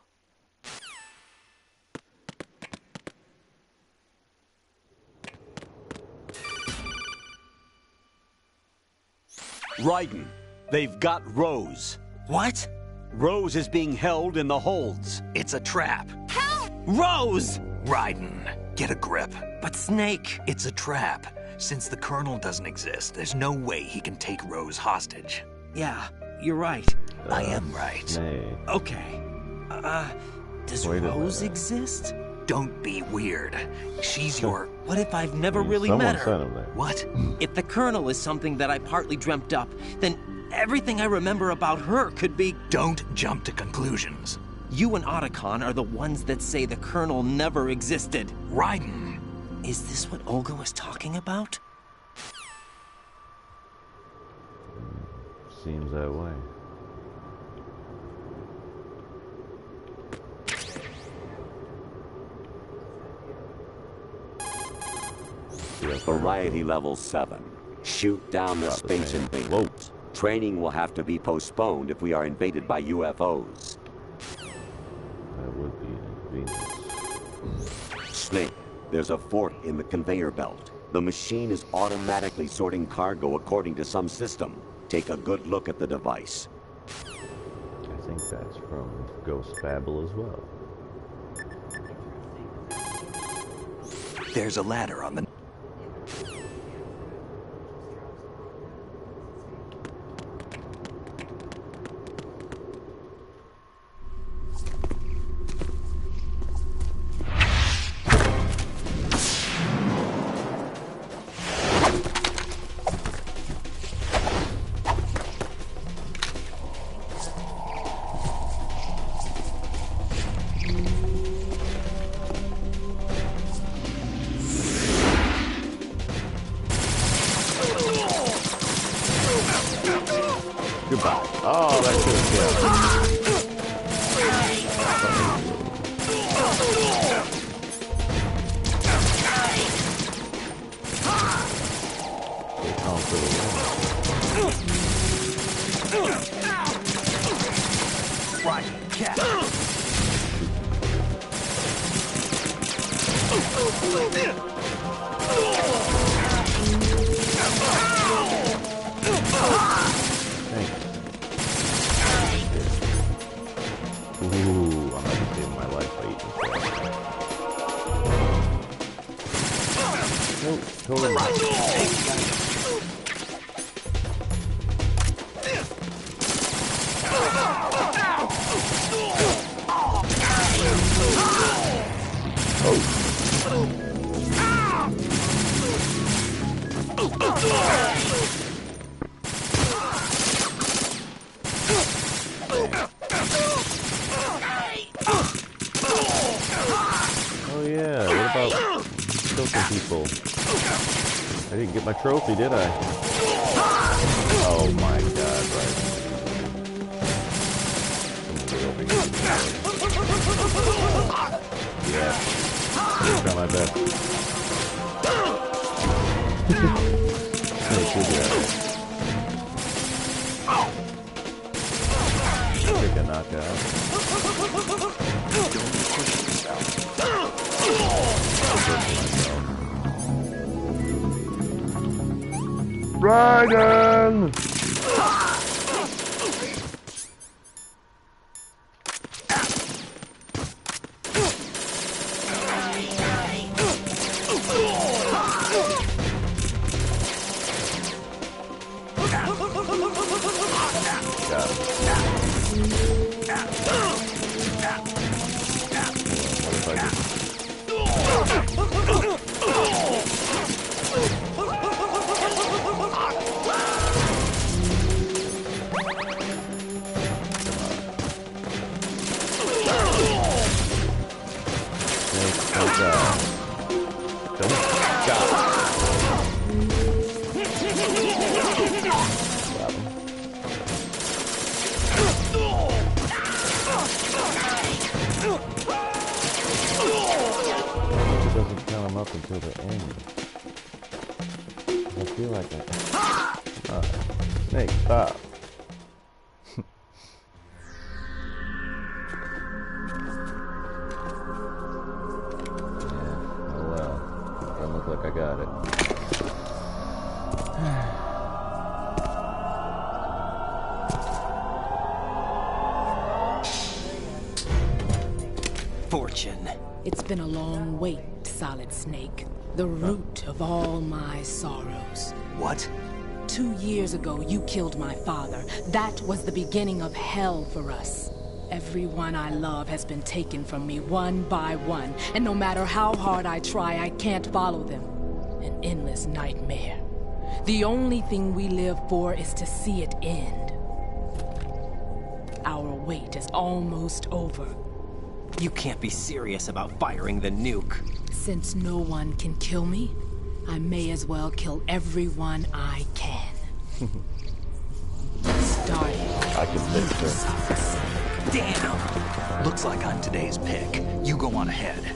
Raiden, they've got Rose. What? Rose is being held in the holds. It's a trap. Help! Rose! Raiden, get a grip. But Snake... It's a trap. Since the Colonel doesn't exist, there's no way he can take Rose hostage. Yeah, you're right. I am right. Snake. Okay. Does Wait a Rose minute. exist? Don't be weird. She's your... What if I've never really Someone met sent her? him there. What? If the Colonel is something that I partly dreamt up, then everything I remember about her could be... Don't jump to conclusions. You and Otacon are the ones that say the Colonel never existed. Raiden! Is this what Olga was talking about? Seems that way. Variety level 7. Shoot down the space invaders. Training will have to be postponed if we are invaded by UFOs. That would be inconvenient. Snake, there's a fork in the conveyor belt. The machine is automatically sorting cargo according to some system. Take a good look at the device. I think that's from Ghost Babel as well. There's a ladder on the... Goodbye. Oh, that could have killed. Right, cat. Ooh, I'm not saving my life by eating this. Nope, totally not. Oh yeah, what about killing people? I didn't get my trophy, did I? Oh my god, right. Get over here. Yeah. Try my best. Hey, good guy. Take a knockout. Raiden! Up until the end. I feel like that. Snake, stop. Yeah, oh well. Doesn't look like I got it. attention. It's been a long wait, Solid Snake. The root of all my sorrows. What? 2 years ago, you killed my father. That was the beginning of hell for us. Everyone I love has been taken from me one by one, and no matter how hard I try, I can't follow them. An endless nightmare. The only thing we live for is to see it end. Our wait is almost over. You can't be serious about firing the nuke. Since no one can kill me, I may as well kill everyone I can. Starting. I can fix her. Damn! Looks like I'm today's pick. You go on ahead.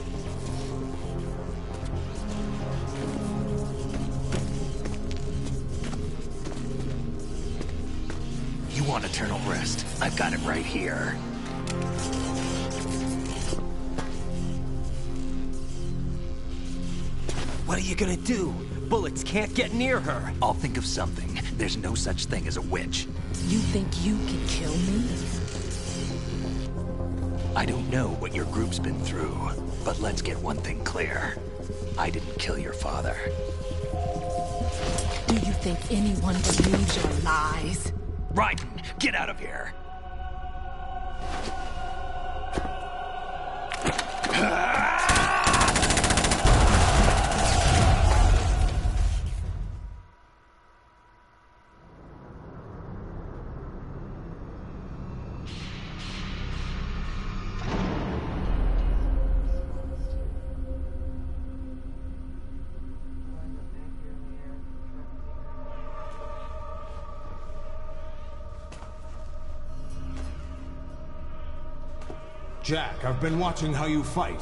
You want eternal rest? I've got it right here. What are you gonna do? Bullets can't get near her. I'll think of something. There's no such thing as a witch. You think you can kill me? I don't know what your group's been through, but let's get one thing clear. I didn't kill your father. Do you think anyone believes your lies? Raiden, get out of here! Jack, I've been watching how you fight.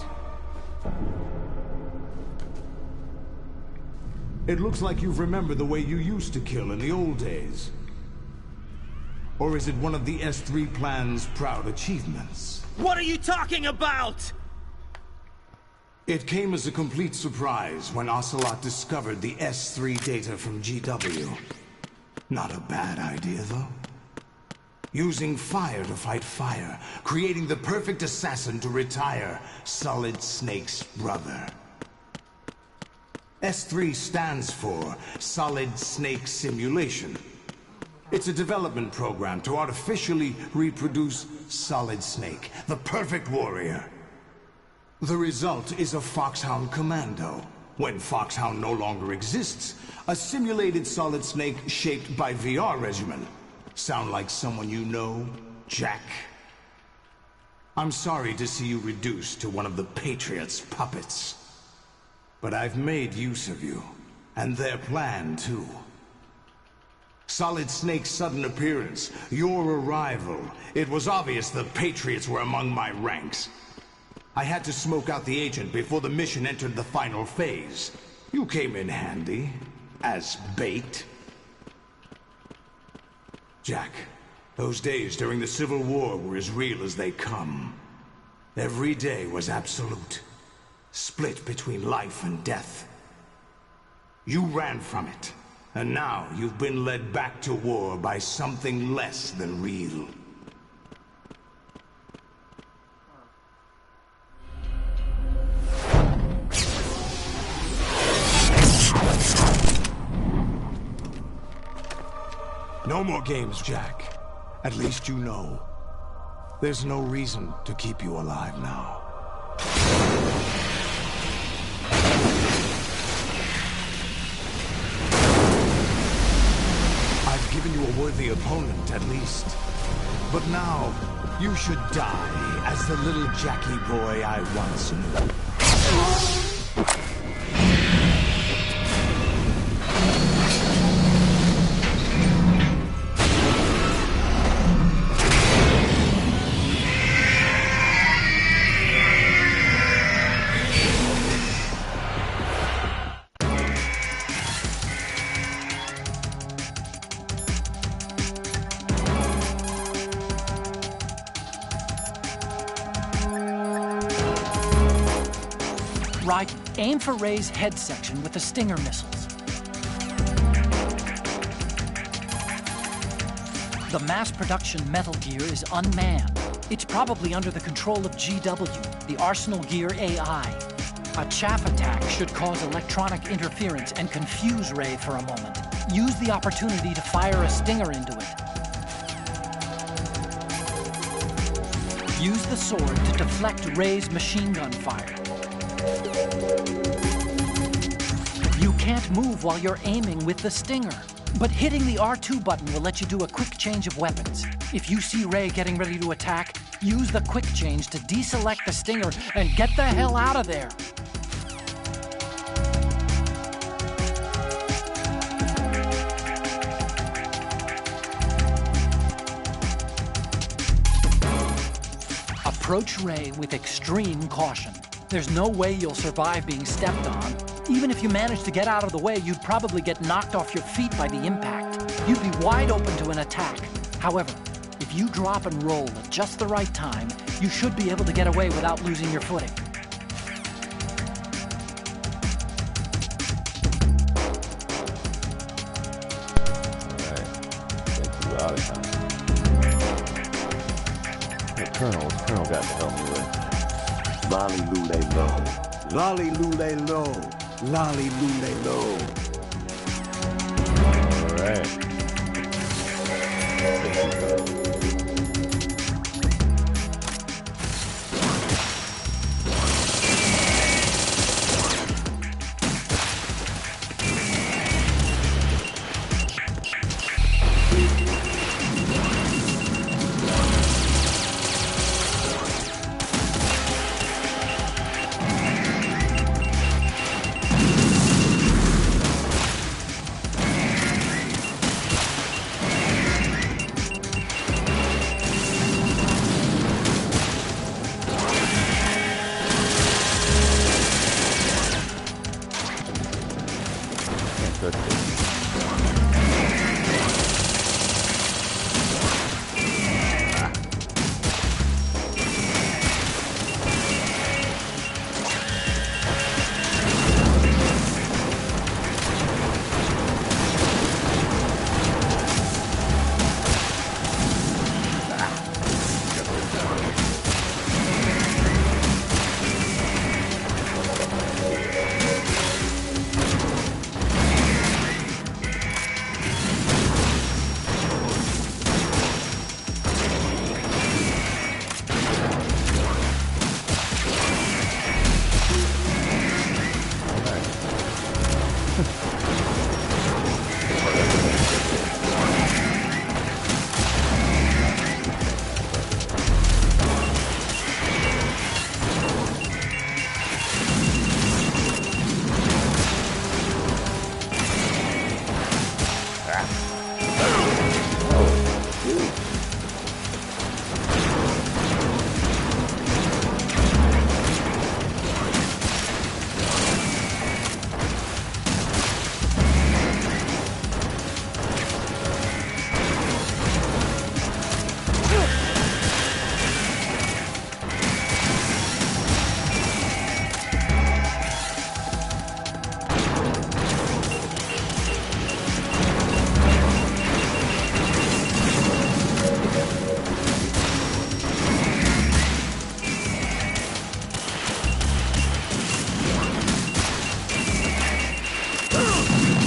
It looks like you've remembered the way you used to kill in the old days. Or is it one of the S3 plan's proud achievements? What are you talking about? It came as a complete surprise when Ocelot discovered the S3 data from GW. Not a bad idea, though. Using fire to fight fire, creating the perfect assassin to retire Solid Snake's brother. S3 stands for Solid Snake Simulation. It's a development program to artificially reproduce Solid Snake, the perfect warrior. The result is a Foxhound Commando. When Foxhound no longer exists, a simulated Solid Snake shaped by VR regimen. Sound like someone you know, Jack? I'm sorry to see you reduced to one of the Patriots' puppets. But I've made use of you, and their plan too. Solid Snake's sudden appearance, your arrival, it was obvious the Patriots were among my ranks. I had to smoke out the agent before the mission entered the final phase. You came in handy, as bait. Jack, those days during the Civil War were as real as they come. Every day was absolute, split between life and death. You ran from it, and now you've been led back to war by something less than real. No more games, Jack. At least you know. There's no reason to keep you alive now. I've given you a worthy opponent, at least. But now, you should die as the little Jackie boy I once knew. Right, aim for Ray's head section with the Stinger missiles. The mass production Metal Gear is unmanned. It's probably under the control of GW, the Arsenal Gear AI. A chaff attack should cause electronic interference and confuse Ray for a moment. Use the opportunity to fire a stinger into it. Use the sword to deflect Ray's machine gun fire. You can't move while you're aiming with the stinger. But hitting the R2 button will let you do a quick change of weapons. If you see Ray getting ready to attack, use the quick change to deselect the stinger and get the hell out of there. Approach Ray with extreme caution. There's no way you'll survive being stepped on. Even if you manage to get out of the way, you'd probably get knocked off your feet by the impact. You'd be wide open to an attack. However, if you drop and roll at just the right time, you should be able to get away without losing your footing. What's Colonel got to help me with? Lolly lule low. Lolly lule low. Lolly lule low. All right.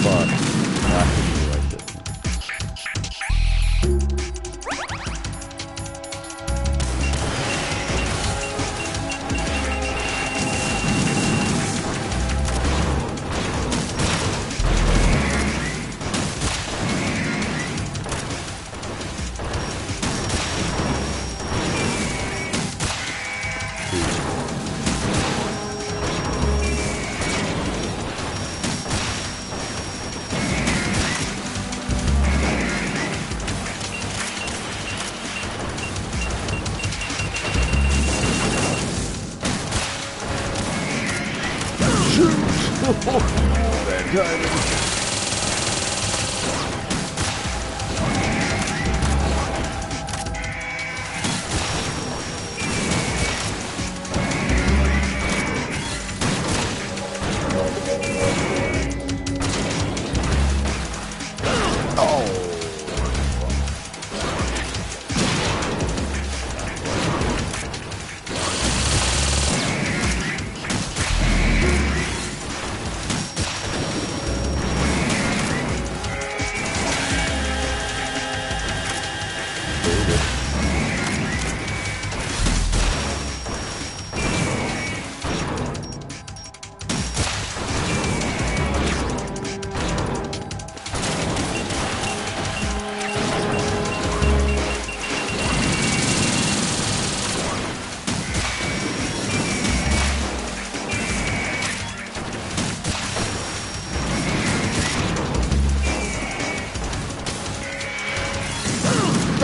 Bad timing.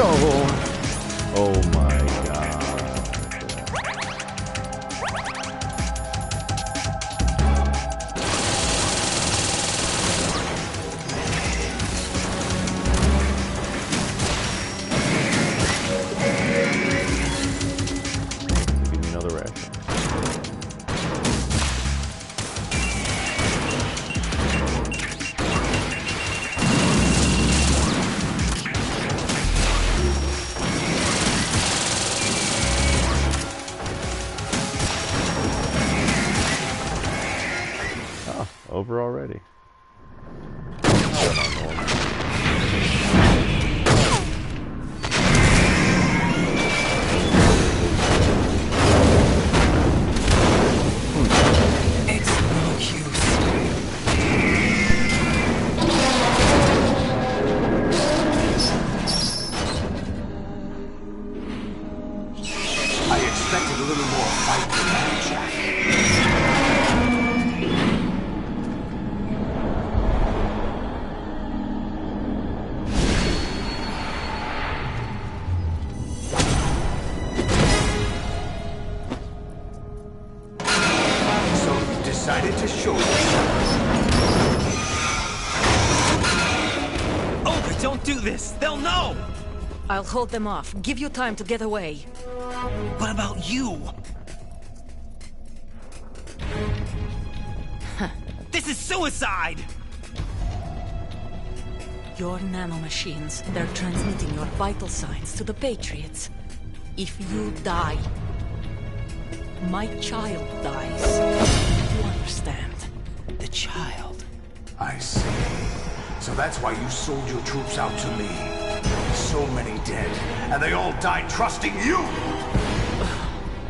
Oh my god. Give me another ration. Over already. It's no use. I expected a little more fight than that, Jack. Decided to show yourself. Olga, don't do this! They'll know! I'll hold them off. Give you time to get away. What about you? This is suicide! Your nanomachines, they're transmitting your vital signs to the Patriots. If you die, my child dies. You understand? The child. I see. So that's why you sold your troops out to me. So many dead, and they all died trusting you!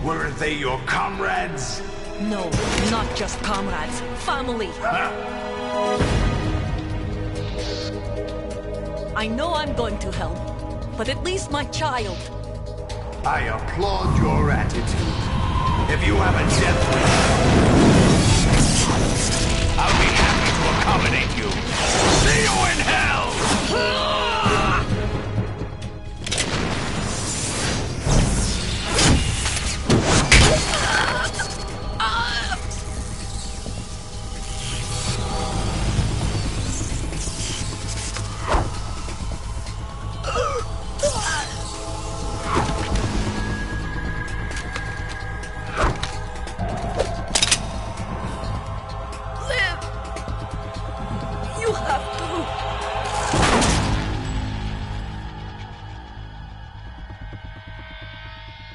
Weren't they your comrades? No, not just comrades. Family! I know I'm going to hell, but at least my child. I applaud your attitude. If you have a death wish, I'll be happy to accommodate you. See you in hell!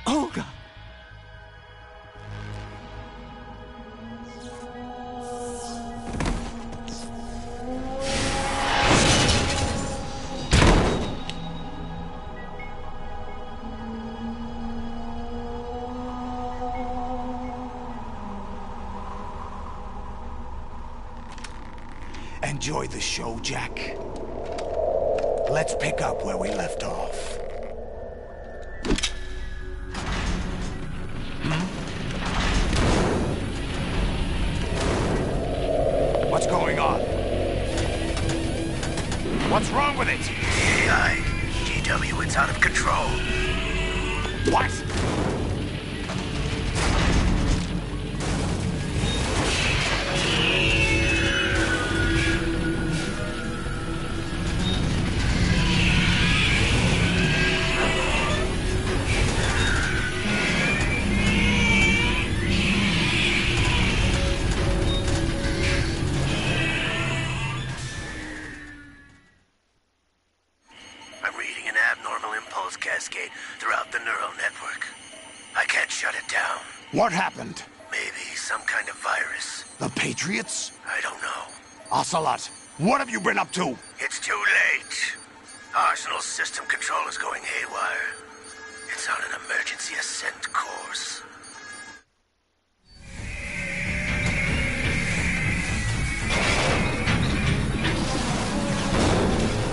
Olga! Enjoy the show, Jack. Let's pick up where we left off. What's going on? What's wrong with it? AI, GW, it's out of control. What? Cascade throughout the neural network. I can't shut it down. What happened? Maybe some kind of virus. The Patriots? I don't know. Ocelot, what have you been up to? It's too late. Arsenal's system control is going haywire. It's on an emergency ascent course.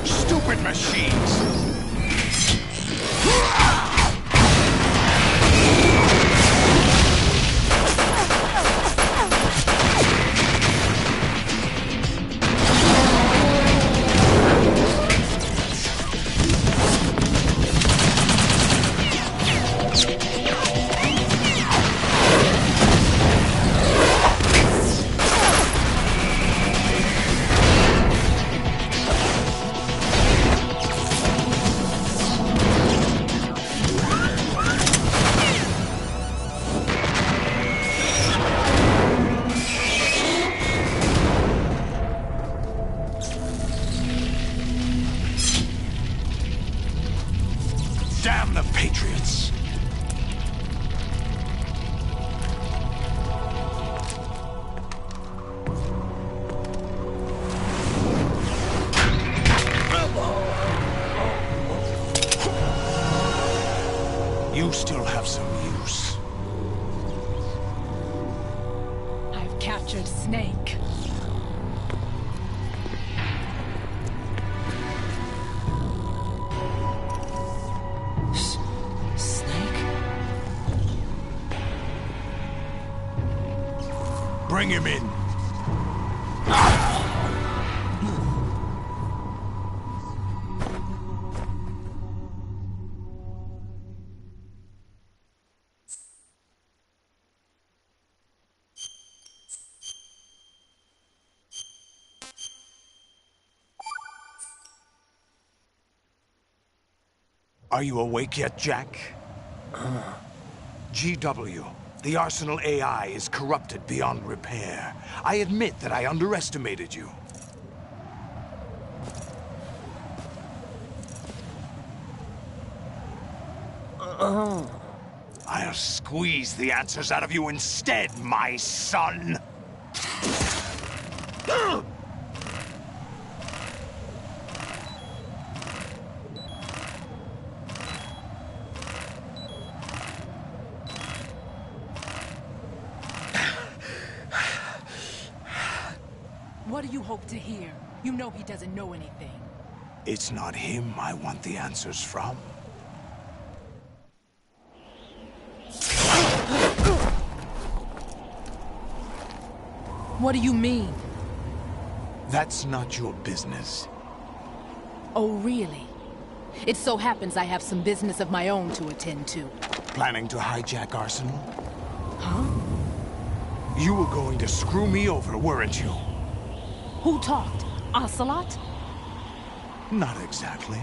Stupid machines! Damn the Patriots! You still have some use. I've captured Snake. Snake? Bring him in. Are you awake yet, Jack? GW, the Arsenal AI is corrupted beyond repair. I admit that I underestimated you. I'll squeeze the answers out of you instead, my son! What do you hope to hear? You know he doesn't know anything. It's not him I want the answers from. What do you mean? That's not your business. Oh, really? It so happens I have some business of my own to attend to. Planning to hijack Arsenal? Huh? You were going to screw me over, weren't you? Who talked? Ocelot? Not exactly.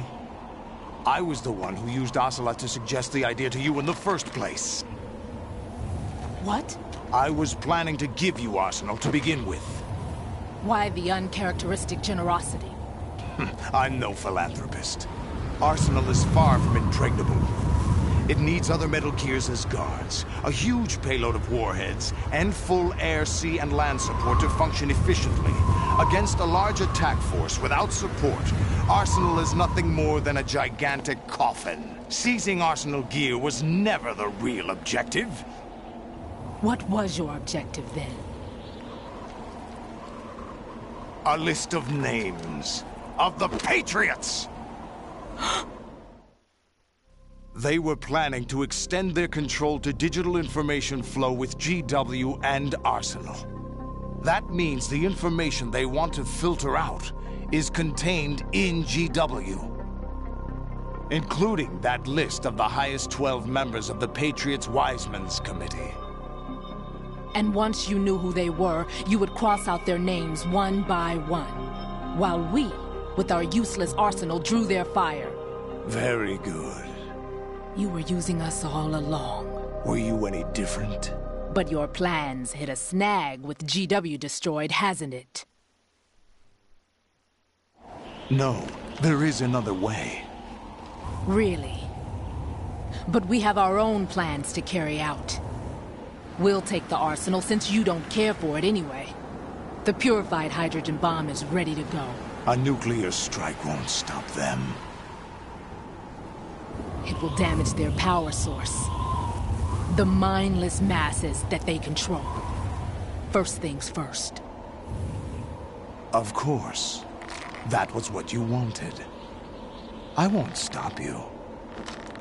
I was the one who used Ocelot to suggest the idea to you in the first place. What? I was planning to give you Arsenal to begin with. Why the uncharacteristic generosity? I'm no philanthropist. Arsenal is far from impregnable. It needs other Metal Gears as guards, a huge payload of warheads, and full air, sea, and land support to function efficiently. Against a large attack force without support, Arsenal is nothing more than a gigantic coffin. Seizing Arsenal gear was never the real objective. What was your objective then? A list of names of the Patriots! They were planning to extend their control to digital information flow with GW and Arsenal. That means the information they want to filter out is contained in GW, including that list of the highest 12 members of the Patriots Wiseman's Committee. And once you knew who they were, you would cross out their names one by one, while we, with our useless arsenal, drew their fire. Very good. You were using us all along. Were you any different? But your plans hit a snag with GW destroyed, hasn't it? No, there is another way. Really? But we have our own plans to carry out. We'll take the arsenal since you don't care for it anyway. The purified hydrogen bomb is ready to go. A nuclear strike won't stop them. It will damage their power source. The mindless masses that they control. First things first. Of course. That was what you wanted. I won't stop you.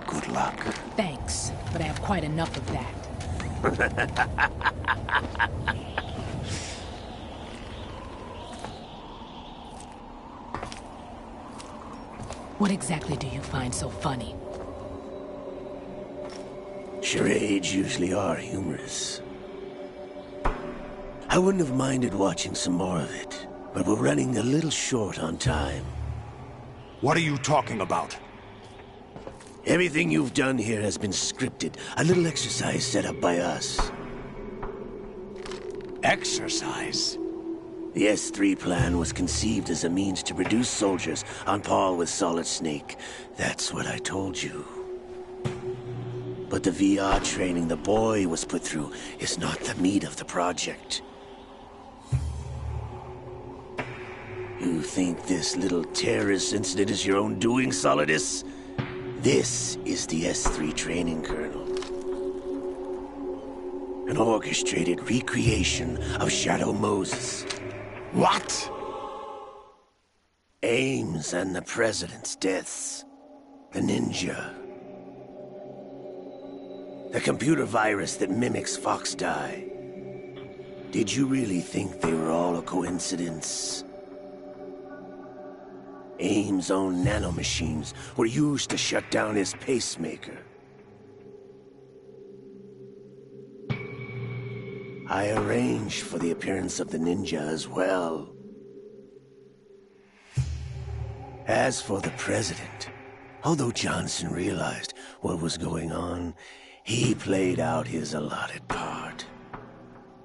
Good luck. Thanks, but I have quite enough of that. What exactly do you find so funny? Charades usually are humorous. I wouldn't have minded watching some more of it, but we're running a little short on time. What are you talking about? Everything you've done here has been scripted. A little exercise set up by us. Exercise? The S3 plan was conceived as a means to produce soldiers on par with Solid Snake. That's what I told you. But the VR training the boy was put through is not the meat of the project. You think this little terrorist incident is your own doing, Solidus? This is the S3 training kernel. An orchestrated recreation of Shadow Moses. What? Ames and the President's deaths. The ninja. The computer virus that mimics Fox Die. Did you really think they were all a coincidence? Ames' own nanomachines were used to shut down his pacemaker. I arranged for the appearance of the ninja as well. As for the President, although Johnson realized what was going on, he played out his allotted part.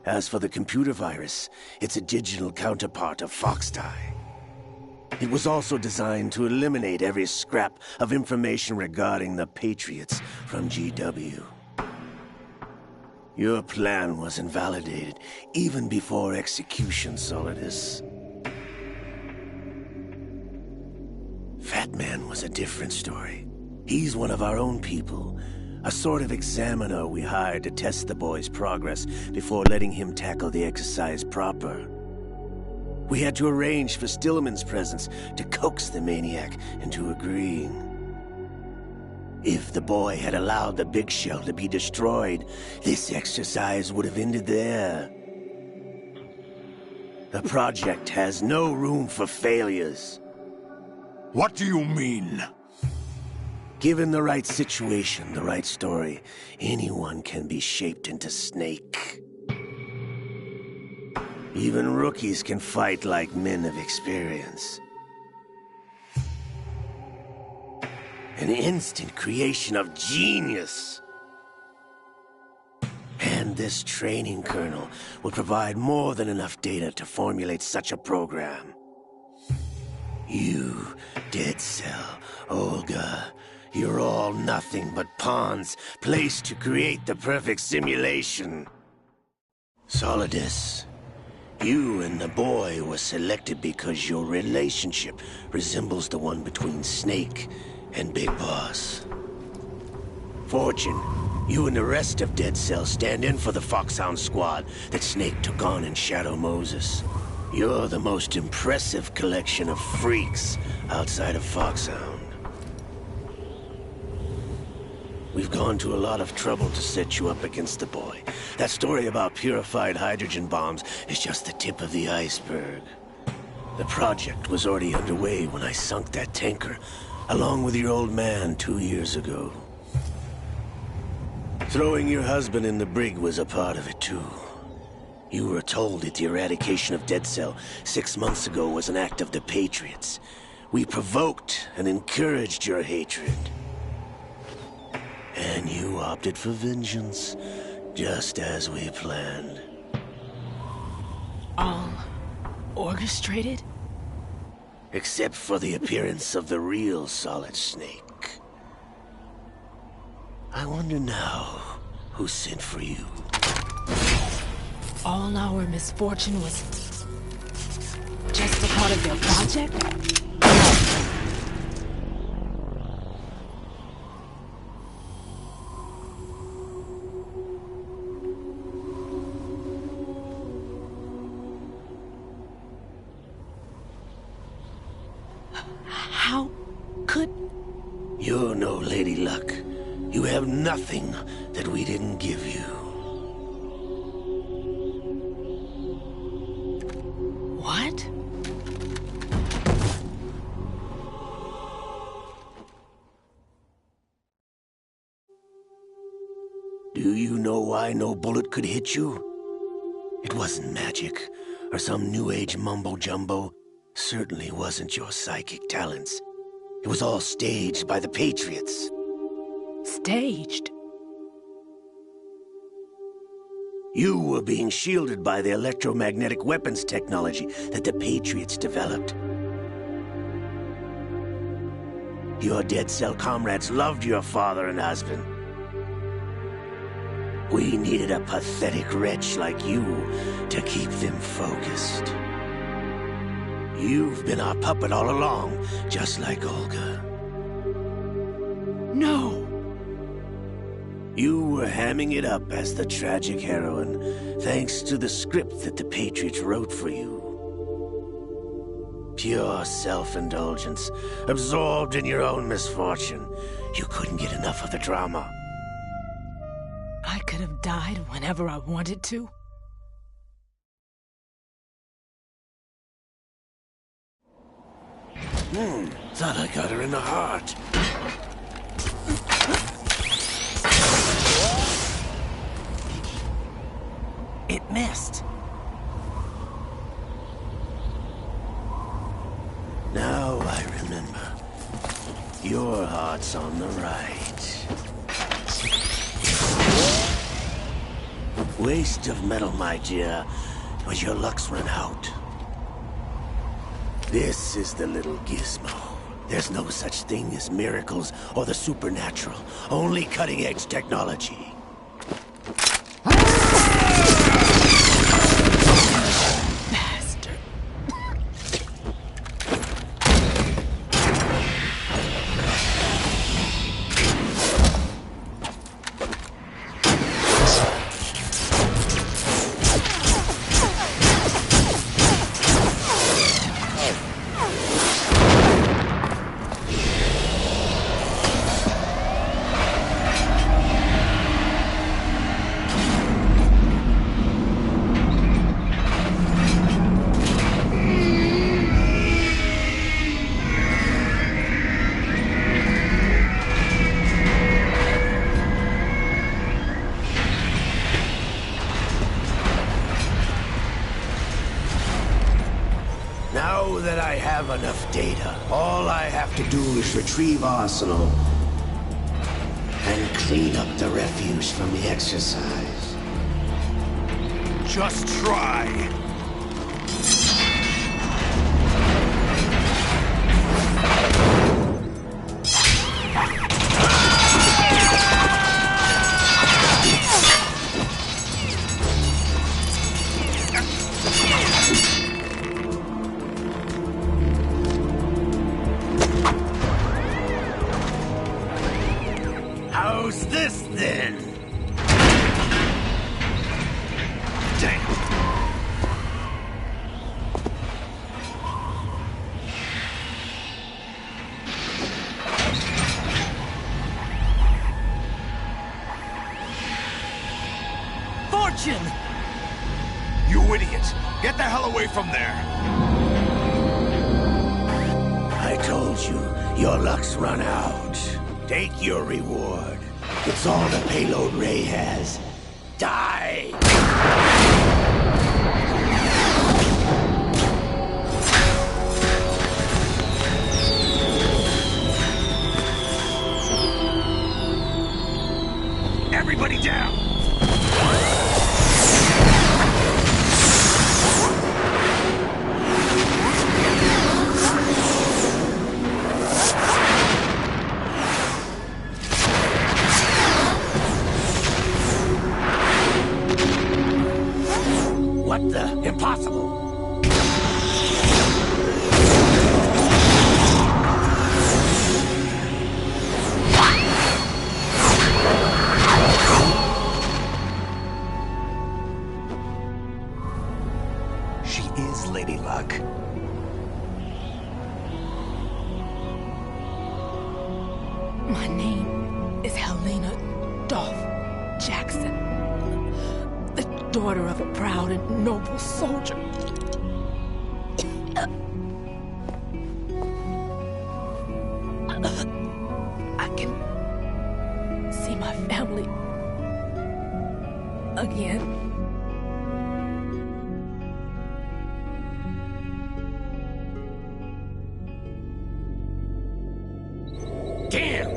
As for the computer virus, it's a digital counterpart of Fox Die. It was also designed to eliminate every scrap of information regarding the Patriots from GW. Your plan was invalidated even before execution, Solidus. Fat Man was a different story. He's one of our own people. A sort of examiner we hired to test the boy's progress before letting him tackle the exercise proper. We had to arrange for Stillman's presence to coax the maniac into agreeing. If the boy had allowed the big shell to be destroyed, this exercise would have ended there. The project has no room for failures. What do you mean? Given the right situation, the right story, anyone can be shaped into Snake. Even rookies can fight like men of experience. An instant creation of genius. And this training kernel will provide more than enough data to formulate such a program. You, Dead Cell, Olga, you're all nothing but pawns placed to create the perfect simulation. Solidus, you and the boy were selected because your relationship resembles the one between Snake and Big Boss. Fortune, you and the rest of Dead Cell stand in for the Foxhound squad that Snake took on in Shadow Moses. You're the most impressive collection of freaks outside of Foxhound. We've gone to a lot of trouble to set you up against the boy. That story about purified hydrogen bombs is just the tip of the iceberg. The project was already underway when I sunk that tanker, along with your old man 2 years ago. Throwing your husband in the brig was a part of it too. You were told that the eradication of Dead Cell 6 months ago was an act of the Patriots. We provoked and encouraged your hatred. And you opted for vengeance, just as we planned. All orchestrated? Except for the appearance of the real Solid Snake. I wonder now who sent for you. All our misfortune was just a part of their project? How could... You're no Lady Luck. You have nothing that we didn't give you. What? Do you know why no bullet could hit you? It wasn't magic, or some new age mumbo-jumbo. Certainly wasn't your psychic talents. It was all staged by the Patriots. Staged? You were being shielded by the electromagnetic weapons technology that the Patriots developed. Your Dead Cell comrades loved your father and husband. We needed a pathetic wretch like you to keep them focused. You've been our puppet all along, just like Olga. No! You were hamming it up as the tragic heroine, thanks to the script that the Patriots wrote for you. Pure self-indulgence, absorbed in your own misfortune. You couldn't get enough of the drama. I could have died whenever I wanted to. Thought I got her in the heart. It missed. Now I remember. Your heart's on the right. Waste of metal, my dear, but your luck's run out. This is the little gizmo. There's no such thing as miracles or the supernatural. Only cutting-edge technology. Now that I have enough data, all I have to do is retrieve Arsenal and clean up the refuse from the exercise. Just try. How's this then? Damn. Fortune! You idiot! Get the hell away from there! I told you, your luck's run out. Take your reward. It's all the payload Ray has. Die! Everybody down! What the? Impossible! She is Lady Luck. My name is Helena Dolph Jackson, the daughter of a proud and noble soldier. I can see my family again. Damn!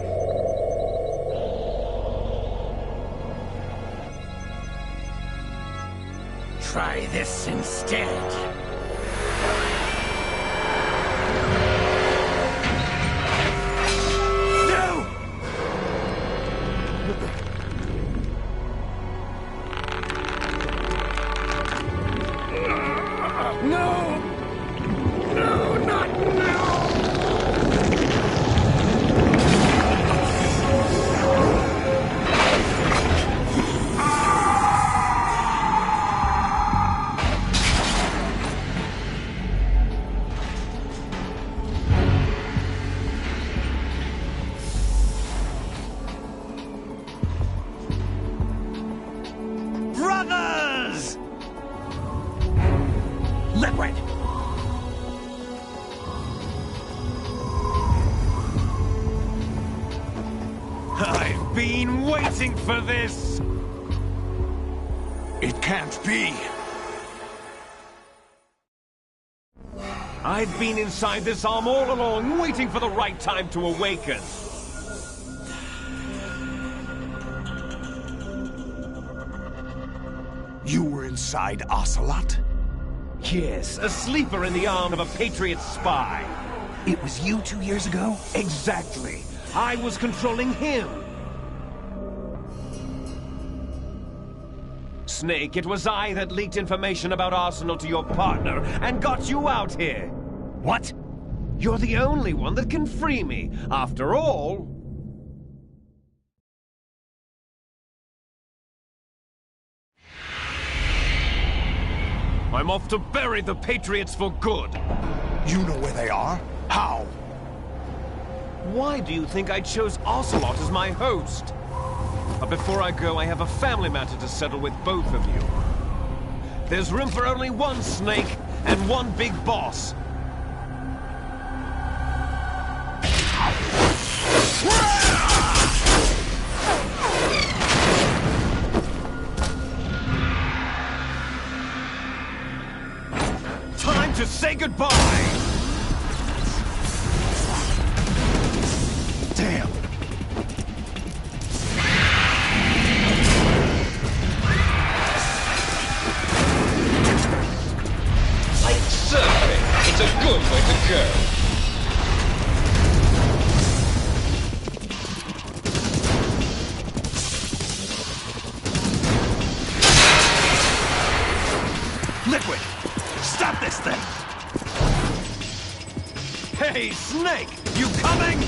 Try this instead. No! been waiting for this! It can't be. I've been inside this arm all along, waiting for the right time to awaken. You were inside Ocelot? Yes, a sleeper in the arm of a Patriot spy. It was you 2 years ago? Exactly. I was controlling him. Snake, it was I that leaked information about Arsenal to your partner and got you out here. What? You're the only one that can free me. After all... I'm off to bury the Patriots for good. You know where they are? How? Why do you think I chose Ocelot as my host? But before I go, I have a family matter to settle with both of you. There's room for only one Snake and one big boss. Time to say goodbye! Damn! Like surfing, it's a good way to go. Liquid! Stop this thing! Hey, Snake! You coming?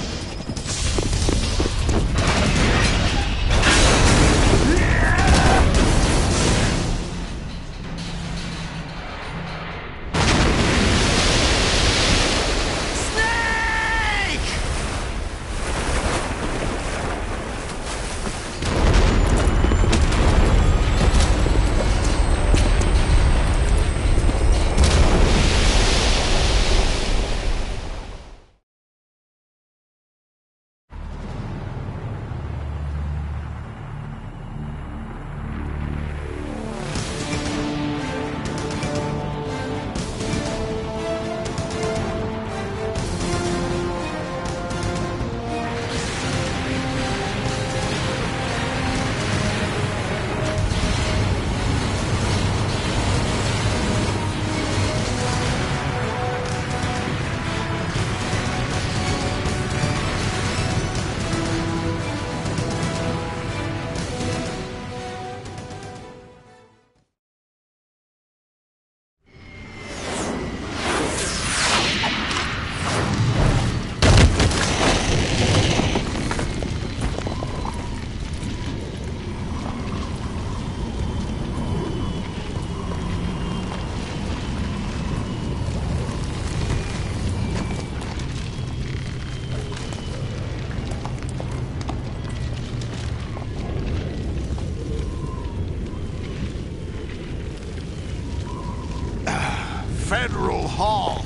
Federal Hall.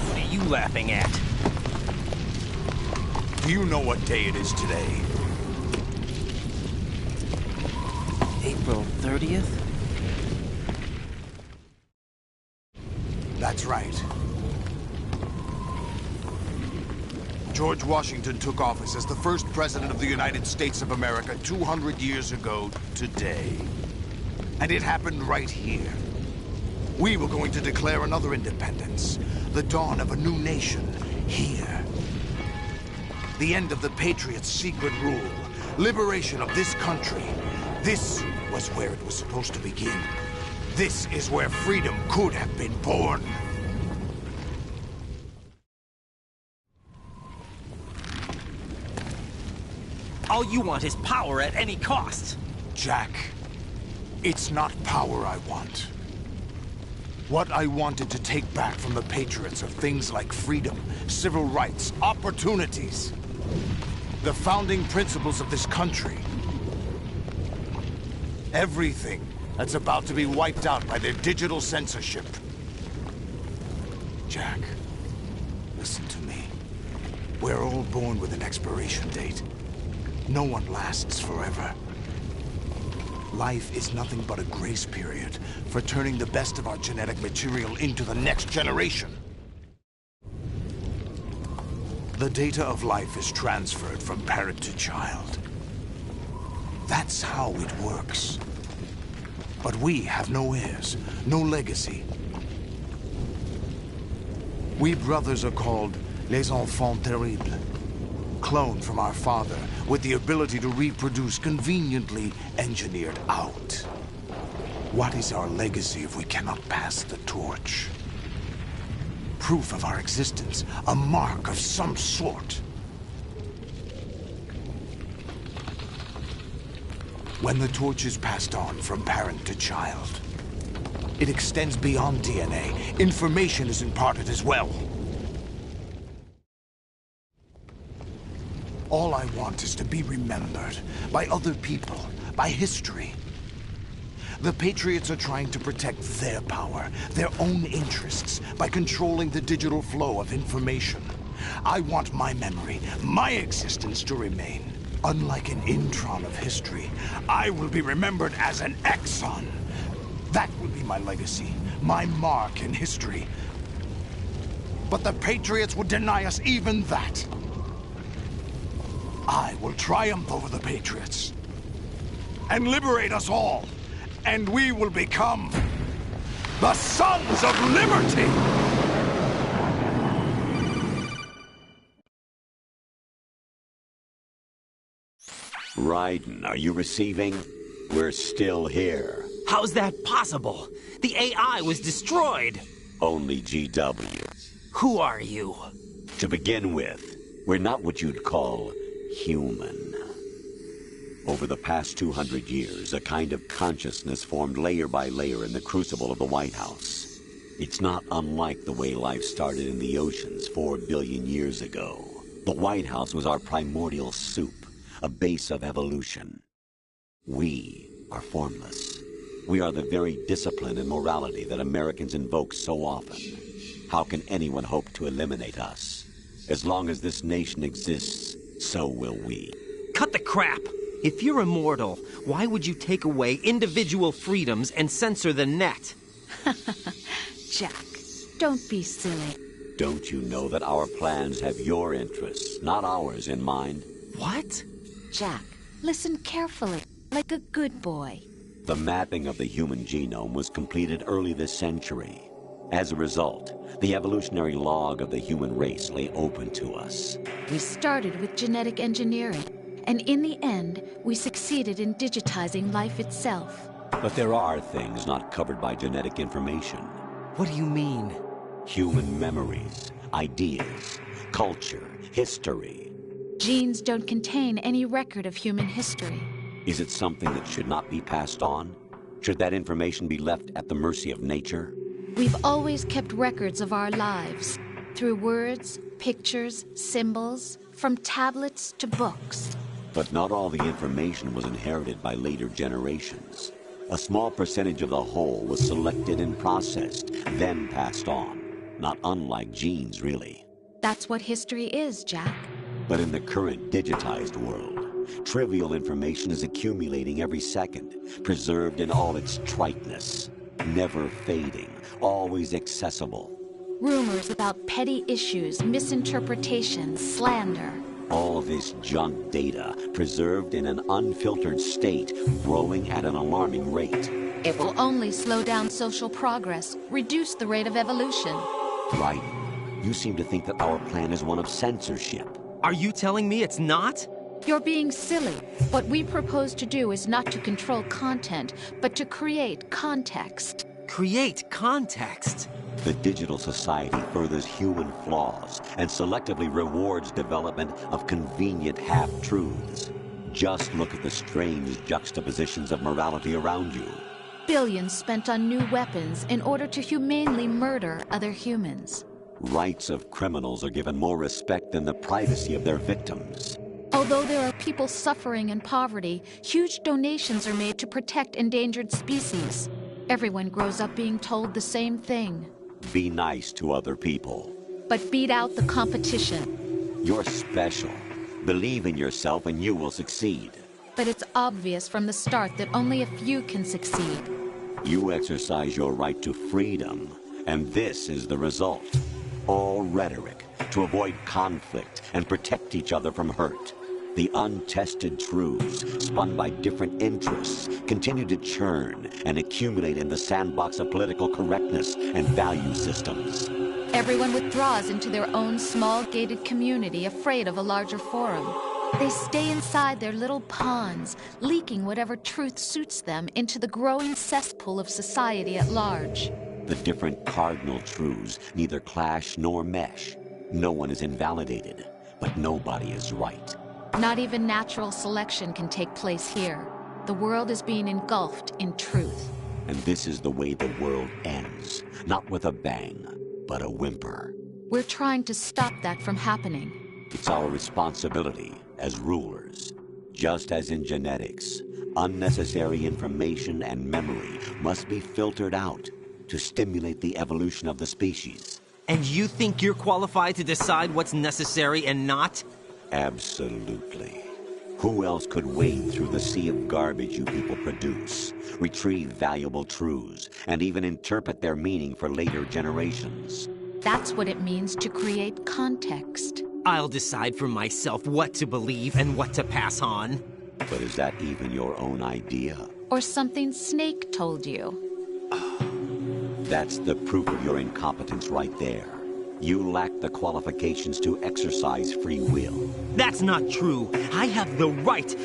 What are you laughing at? Do you know what day it is today? April 30th? That's right. George Washington took office as the first president of the United States of America 200 years ago today. And it happened right here. We were going to declare another independence, the dawn of a new nation, here. The end of the Patriots' secret rule, liberation of this country. This was where it was supposed to begin. This is where freedom could have been born. All you want is power at any cost. Jack, it's not power I want. What I wanted to take back from the Patriots are things like freedom, civil rights, opportunities. The founding principles of this country. Everything that's about to be wiped out by their digital censorship. Jack. Listen to me. We're all born with an expiration date. No one lasts forever. Life is nothing but a grace period for turning the best of our genetic material into the next generation. The data of life is transferred from parent to child. That's how it works. But we have no heirs, no legacy. We brothers are called les enfants terribles. Cloned from our father, with the ability to reproduce conveniently engineered out. What is our legacy if we cannot pass the torch? Proof of our existence, a mark of some sort. When the torch is passed on from parent to child, it extends beyond DNA. Information is imparted as well. All I want is to be remembered by other people, by history. The Patriots are trying to protect their power, their own interests, by controlling the digital flow of information. I want my memory, my existence to remain. Unlike an intron of history, I will be remembered as an exon. That will be my legacy, my mark in history. But the Patriots would deny us even that. I will triumph over the Patriots and liberate us all, and we will become the Sons of Liberty! Raiden, are you receiving? We're still here. How's that possible? The AI was destroyed. Only GW. Who are you? To begin with, we're not what you'd call human. Over the past 200 years, a kind of consciousness formed layer by layer in the crucible of the White House. It's not unlike the way life started in the oceans 4 billion years ago. The White House was our primordial soup, a base of evolution. We are formless. We are the very discipline and morality that Americans invoke so often. How can anyone hope to eliminate us? As long as this nation exists, so will we. Cut the crap! If you're immortal, why would you take away individual freedoms and censor the net? Jack, don't be silly. Don't you know that our plans have your interests, not ours, in mind? What? Jack, listen carefully, like a good boy. The mapping of the human genome was completed early this century. As a result, the evolutionary log of the human race lay open to us. We started with genetic engineering, and in the end, we succeeded in digitizing life itself. But there are things not covered by genetic information. What do you mean? Human memories, ideas, culture, history. Genes don't contain any record of human history. Is it something that should not be passed on? Should that information be left at the mercy of nature? We've always kept records of our lives, through words, pictures, symbols, from tablets to books. But not all the information was inherited by later generations. A small percentage of the whole was selected and processed, then passed on. Not unlike genes, really. That's what history is, Jack. But in the current digitized world, trivial information is accumulating every second, preserved in all its triteness, never fading, always accessible. Rumors about petty issues, misinterpretations, slander. All this junk data, preserved in an unfiltered state, growing at an alarming rate. It will only slow down social progress, reduce the rate of evolution. Right. You seem to think that our plan is one of censorship. Are you telling me it's not? You're being silly. What we propose to do is not to control content, but to create context. Create context? The digital society furthers human flaws and selectively rewards development of convenient half-truths. Just look at the strange juxtapositions of morality around you. Billions spent on new weapons in order to humanely murder other humans. Rights of criminals are given more respect than the privacy of their victims. Although there are people suffering in poverty, huge donations are made to protect endangered species. Everyone grows up being told the same thing. Be nice to other people. But beat out the competition. You're special. Believe in yourself and you will succeed. But it's obvious from the start that only a few can succeed. You exercise your right to freedom, and this is the result. All rhetoric to avoid conflict and protect each other from hurt. The untested truths, spun by different interests, continue to churn and accumulate in the sandbox of political correctness and value systems. Everyone withdraws into their own small gated community, afraid of a larger forum. They stay inside their little ponds, leaking whatever truth suits them into the growing cesspool of society at large. The different cardinal truths neither clash nor mesh. No one is invalidated, but nobody is right. Not even natural selection can take place here. The world is being engulfed in truth. And this is the way the world ends. Not with a bang, but a whimper. We're trying to stop that from happening. It's our responsibility as rulers. Just as in genetics, unnecessary information and memory must be filtered out to stimulate the evolution of the species. And you think you're qualified to decide what's necessary and not? Absolutely. Who else could wade through the sea of garbage you people produce, retrieve valuable truths, and even interpret their meaning for later generations? That's what it means to create context. I'll decide for myself what to believe and what to pass on. But is that even your own idea? Or something Snake told you? That's the proof of your incompetence right there. You lack the qualifications to exercise free will. That's not true. I have the right.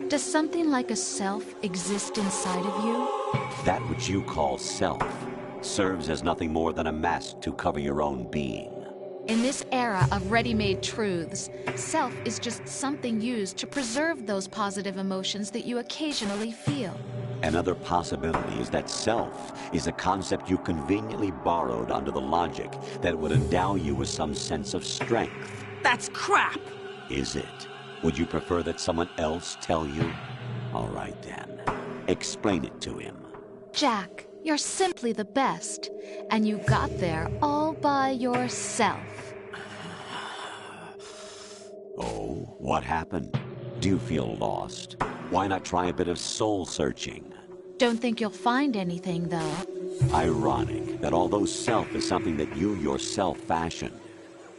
Does something like a self exist inside of you? That which you call self serves as nothing more than a mask to cover your own being. In this era of ready-made truths, self is just something used to preserve those positive emotions that you occasionally feel. Another possibility is that self is a concept you conveniently borrowed under the logic that would endow you with some sense of strength. That's crap! Is it? Would you prefer that someone else tell you? All right then. Explain it to him. Jack, you're simply the best, and you got there all by yourself. Oh, what happened? Do you feel lost? Why not try a bit of soul-searching? Don't think you'll find anything, though. Ironic that although self is something that you yourself fashioned,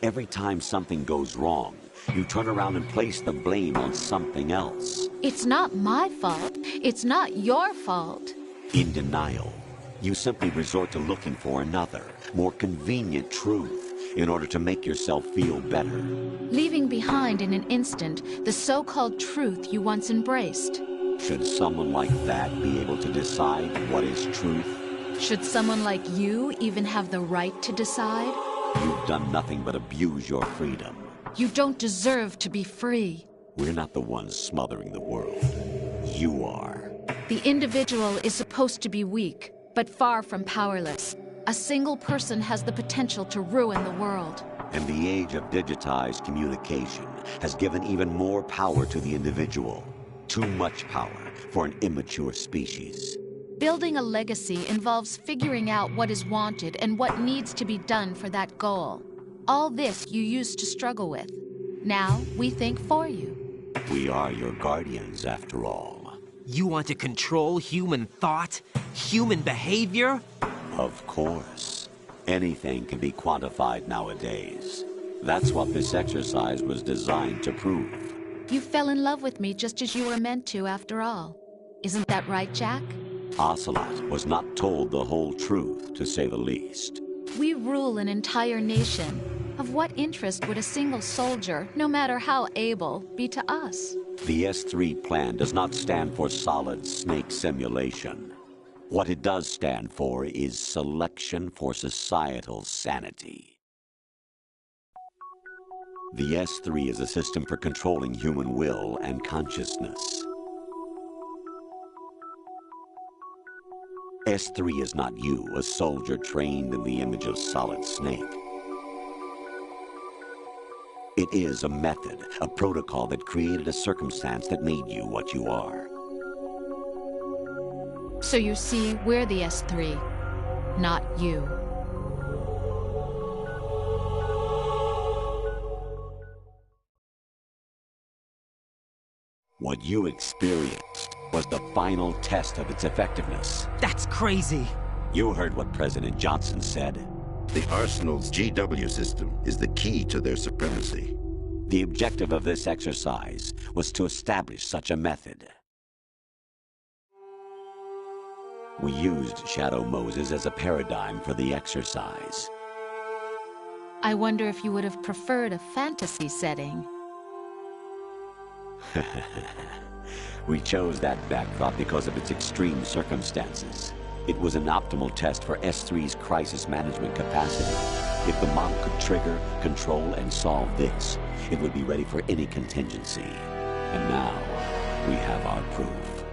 every time something goes wrong, you turn around and place the blame on something else. It's not my fault. It's not your fault. In denial, you simply resort to looking for another, more convenient truth in order to make yourself feel better. Leaving behind in an instant the so-called truth you once embraced. Should someone like that be able to decide what is truth? Should someone like you even have the right to decide? You've done nothing but abuse your freedom. You don't deserve to be free. We're not the ones smothering the world. You are. The individual is supposed to be weak, but far from powerless. A single person has the potential to ruin the world. And the age of digitized communication has given even more power to the individual. Too much power for an immature species. Building a legacy involves figuring out what is wanted and what needs to be done for that goal. All this you used to struggle with. Now we think for you. We are your guardians, after all. You want to control human thought? Human behavior? Of course. Anything can be quantified nowadays. That's what this exercise was designed to prove. You fell in love with me just as you were meant to, after all. Isn't that right, Jack? Ocelot was not told the whole truth, to say the least. We rule an entire nation. Of what interest would a single soldier, no matter how able, be to us? The S3 plan does not stand for solid snake simulation. What it does stand for is selection for societal sanity. The S3 is a system for controlling human will and consciousness. S3 is not you, a soldier trained in the image of Solid Snake. It is a method, a protocol that created a circumstance that made you what you are. So you see, we're the S3, not you. What you experienced was the final test of its effectiveness. That's crazy. You heard what President Johnson said. The Arsenal's GW system is the key to their supremacy. The objective of this exercise was to establish such a method. We used Shadow Moses as a paradigm for the exercise. I wonder if you would have preferred a fantasy setting. We chose that backdrop because of its extreme circumstances. It was an optimal test for S3's crisis management capacity. If the model could trigger, control, and solve this, it would be ready for any contingency. And now, we have our proof.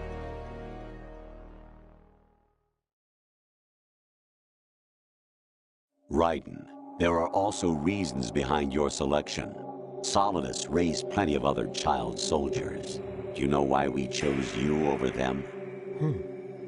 Raiden, there are also reasons behind your selection. Solidus raised plenty of other child soldiers. Do you know why we chose you over them?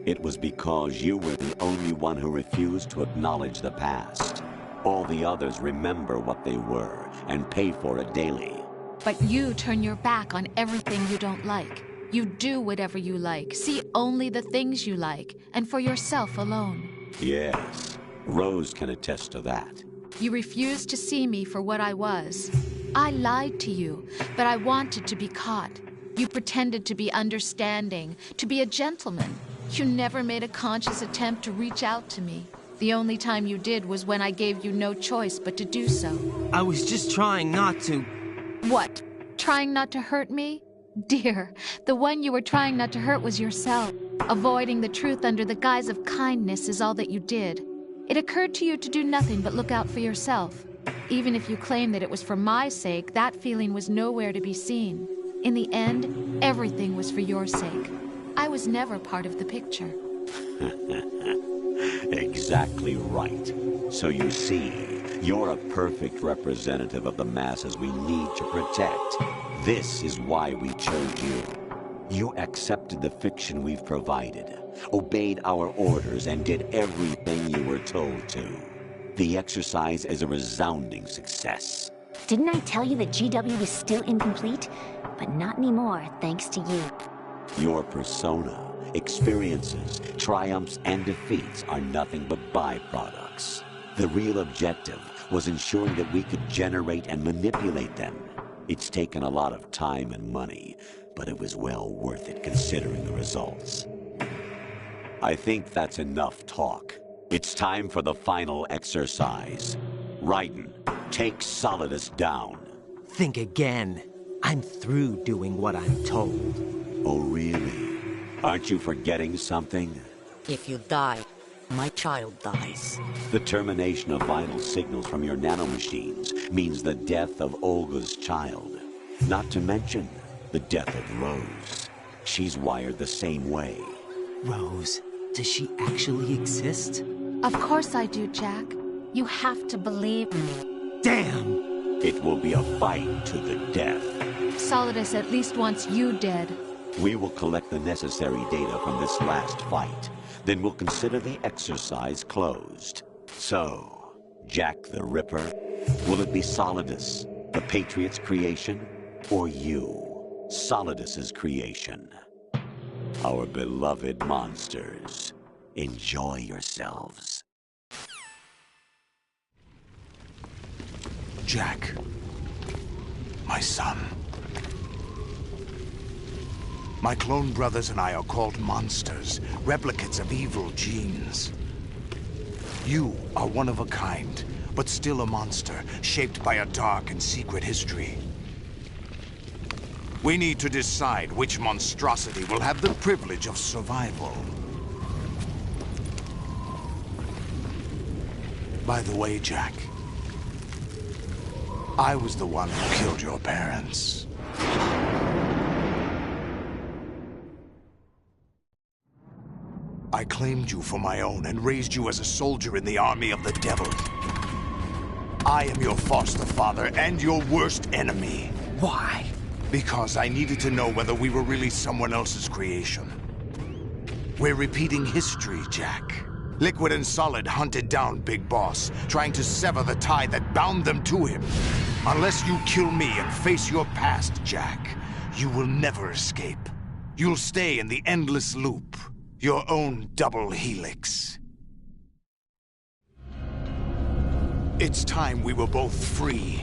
It was because you were the only one who refused to acknowledge the past. All the others remember what they were and pay for it daily. But you turn your back on everything you don't like. You do whatever you like, see only the things you like, and for yourself alone. Yes, Rose can attest to that. You refused to see me for what I was. I lied to you, but I wanted to be caught. You pretended to be understanding, to be a gentleman. You never made a conscious attempt to reach out to me. The only time you did was when I gave you no choice but to do so. I was just trying not to... What? Trying not to hurt me? Dear, the one you were trying not to hurt was yourself. Avoiding the truth under the guise of kindness is all that you did. It occurred to you to do nothing but look out for yourself. Even if you claim that it was for my sake, that feeling was nowhere to be seen. In the end, everything was for your sake. I was never part of the picture. Exactly right. So you see, you're a perfect representative of the masses we need to protect. This is why we chose you. You accepted the fiction we've provided, obeyed our orders, and did everything you were told to. The exercise is a resounding success. Didn't I tell you that GW was still incomplete? But not anymore, thanks to you. Your persona, experiences, triumphs, and defeats are nothing but byproducts. The real objective was ensuring that we could generate and manipulate them. It's taken a lot of time and money, but it was well worth it considering the results. I think that's enough talk. It's time for the final exercise. Raiden, take Solidus down. Think again. I'm through doing what I'm told. Oh, really? Aren't you forgetting something? If you die, my child dies. The termination of vital signals from your nanomachines means the death of Olga's child. Not to mention the death of Rose. She's wired the same way. Rose, does she actually exist? Of course I do, Jack. You have to believe me. Damn! It will be a fight to the death. Solidus at least wants you dead. We will collect the necessary data from this last fight. Then we'll consider the exercise closed. So, Jack the Ripper, will it be Solidus, the Patriot's creation, or you, Solidus's creation? Our beloved monsters, enjoy yourselves. Jack, my son. My clone brothers and I are called monsters, replicates of evil genes. You are one of a kind, but still a monster, shaped by a dark and secret history. We need to decide which monstrosity will have the privilege of survival. By the way, Jack, I was the one who killed your parents. I claimed you for my own and raised you as a soldier in the army of the devil. I am your foster father and your worst enemy. Why? Because I needed to know whether we were really someone else's creation. We're repeating history, Jack. Liquid and Solid hunted down Big Boss, trying to sever the tie that bound them to him. Unless you kill me and face your past, Jack, You will never escape. You'll stay in the endless loop. Your own double helix. It's time we were both free.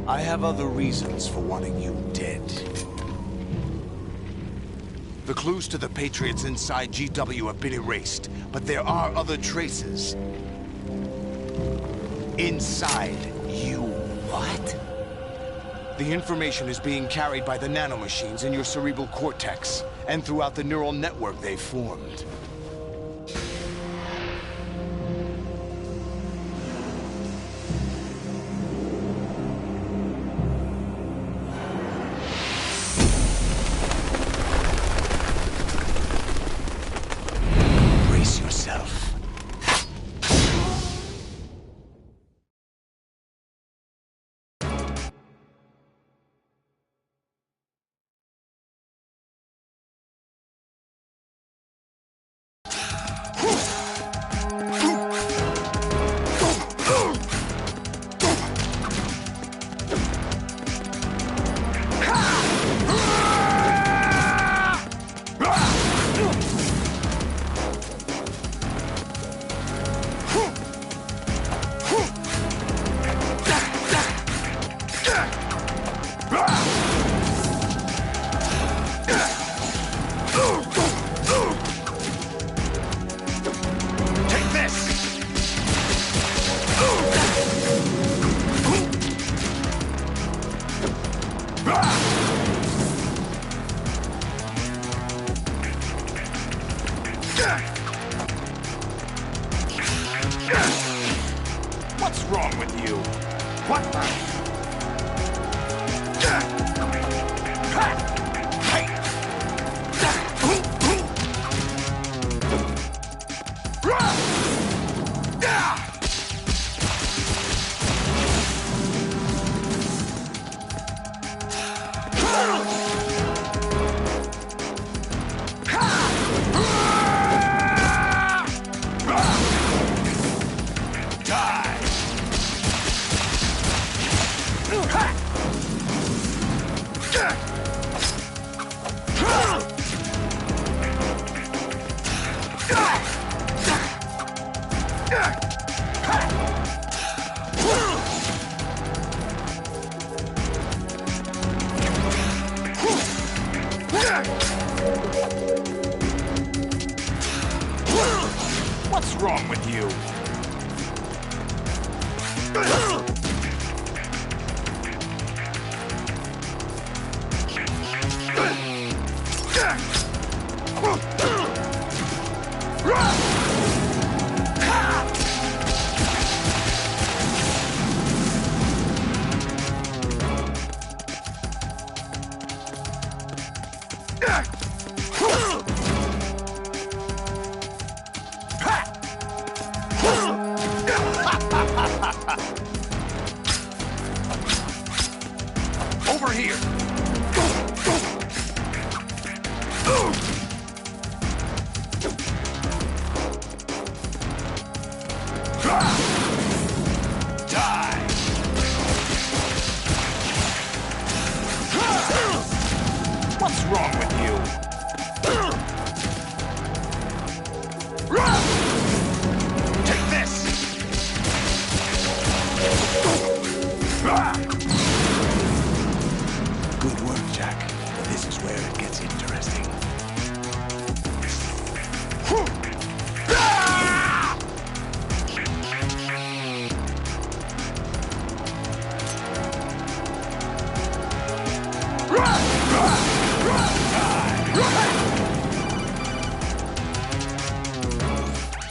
I have other reasons for wanting you dead. The clues to the Patriots inside GW have been erased, but there are other traces. Inside you. What? The information is being carried by the nanomachines in your cerebral cortex, and throughout the neural network they've formed. What's wrong with you? What the? What's wrong with you? Over here. Die. What's wrong with you? Take this. Good work, Jack. This is where it gets interesting.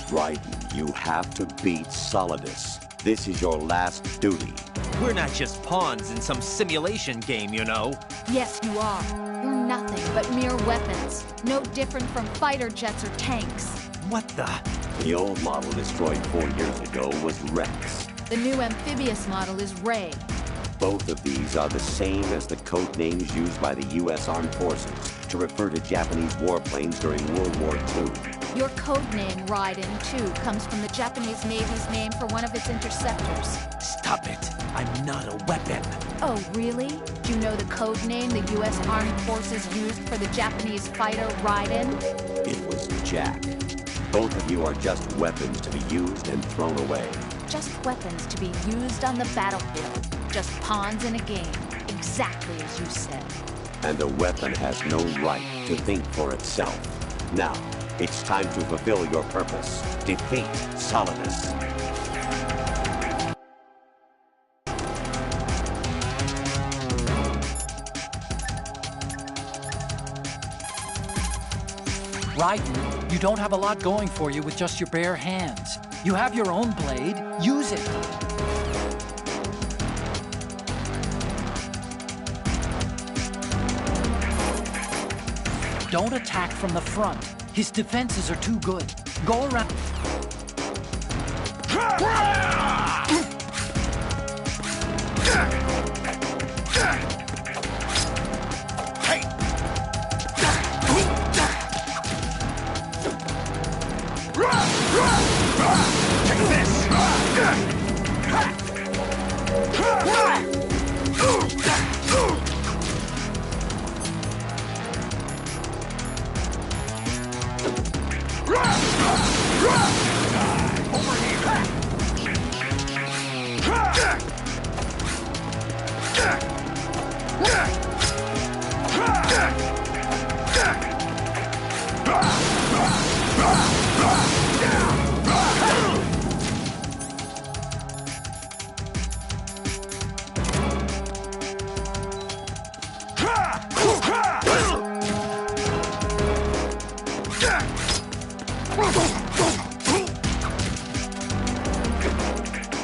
Raiden, you have to beat Solidus. This is your last duty. We're not just pawns in some simulation game, you know. Yes, you are. You're nothing but mere weapons. No different from fighter jets or tanks. What the? The old model destroyed 4 years ago was Rex. The new amphibious model is Ray. Both of these are the same as the code names used by the U.S. Armed Forces to refer to Japanese warplanes during World War II. Your code name, Raiden, too, comes from the Japanese Navy's name for one of its interceptors. Stop it. I'm not a weapon. Oh, really? Do you know the code name the U.S. Armed Forces used for the Japanese fighter Raiden? It was Jack. Both of you are just weapons to be used and thrown away. Just weapons to be used on the battlefield. Just pawns in a game. Exactly as you said. And a weapon has no right to think for itself. Now, it's time to fulfill your purpose. Defeat Solidus. Raiden, you don't have a lot going for you with just your bare hands. You have your own blade. Use it. Don't attack from the front. His defenses are too good. Go around.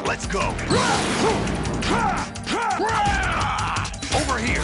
Let's go. Over here.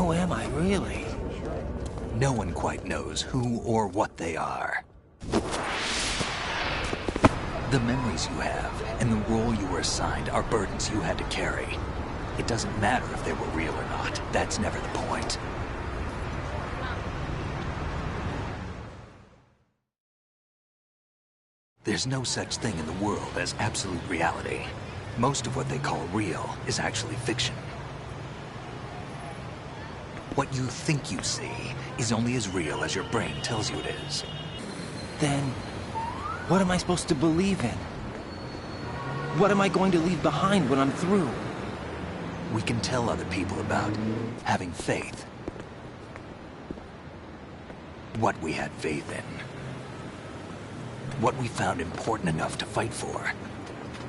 Who am I, really? No one quite knows who or what they are. The memories you have and the role you were assigned are burdens you had to carry. It doesn't matter if they were real or not. That's never the point. There's no such thing in the world as absolute reality. Most of what they call real is actually fiction. What you think you see is only as real as your brain tells you it is. Then, what am I supposed to believe in? What am I going to leave behind when I'm through? We can tell other people about having faith. What we had faith in. What we found important enough to fight for.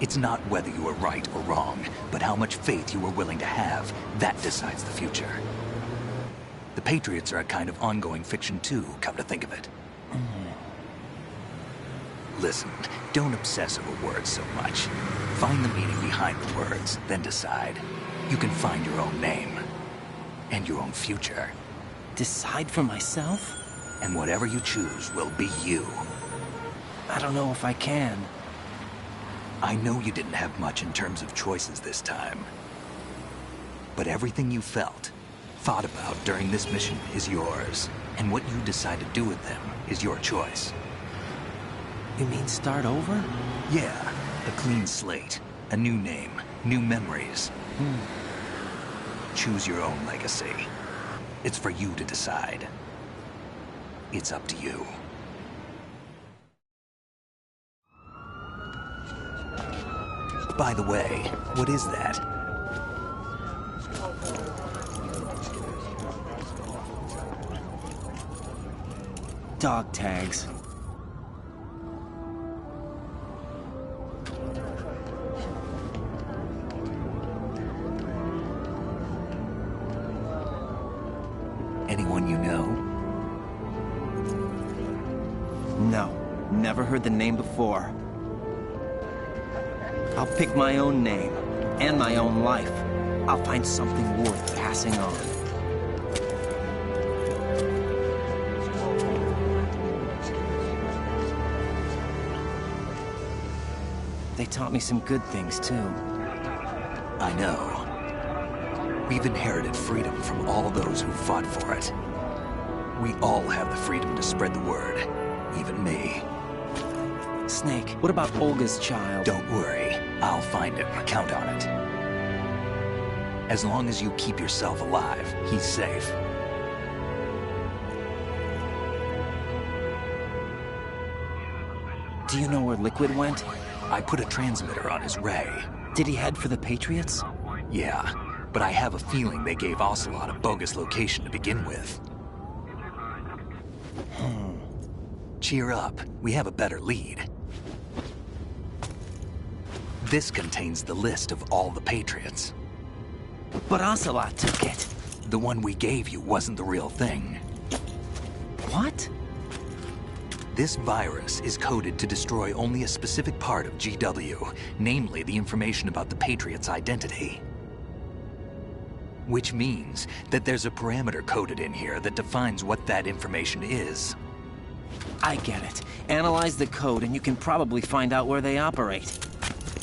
It's not whether you were right or wrong, but how much faith you were willing to have. That decides the future. The Patriots are a kind of ongoing fiction too, come to think of it. Listen, don't obsess over words so much. Find the meaning behind the words, then decide. You can find your own name. And your own future. Decide for myself? And whatever you choose will be you. I don't know if I can. I know you didn't have much in terms of choices this time. But everything you felt, thought about during this mission is yours. And what you decide to do with them is your choice. You mean start over? Yeah, a clean slate, a new name, new memories. Choose your own legacy. It's for you to decide. It's up to you. By the way, what is that? Dog tags. Anyone you know? No, never heard the name before. I'll pick my own name, and my own life. I'll find something worth passing on. They taught me some good things, too. I know. We've inherited freedom from all those who fought for it. We all have the freedom to spread the word, even me. Snake, what about Olga's child? Don't worry, I'll find him, count on it. As long as you keep yourself alive, he's safe. Do you know where Liquid went? I put a transmitter on his ray. Did he head for the Patriots? Yeah, but I have a feeling they gave Ocelot a bogus location to begin with. Cheer up, we have a better lead. This contains the list of all the Patriots. But Ocelot took it. The one we gave you wasn't the real thing. What? This virus is coded to destroy only a specific part of GW, namely the information about the Patriots' identity. Which means that there's a parameter coded in here that defines what that information is. I get it. Analyze the code and you can probably find out where they operate.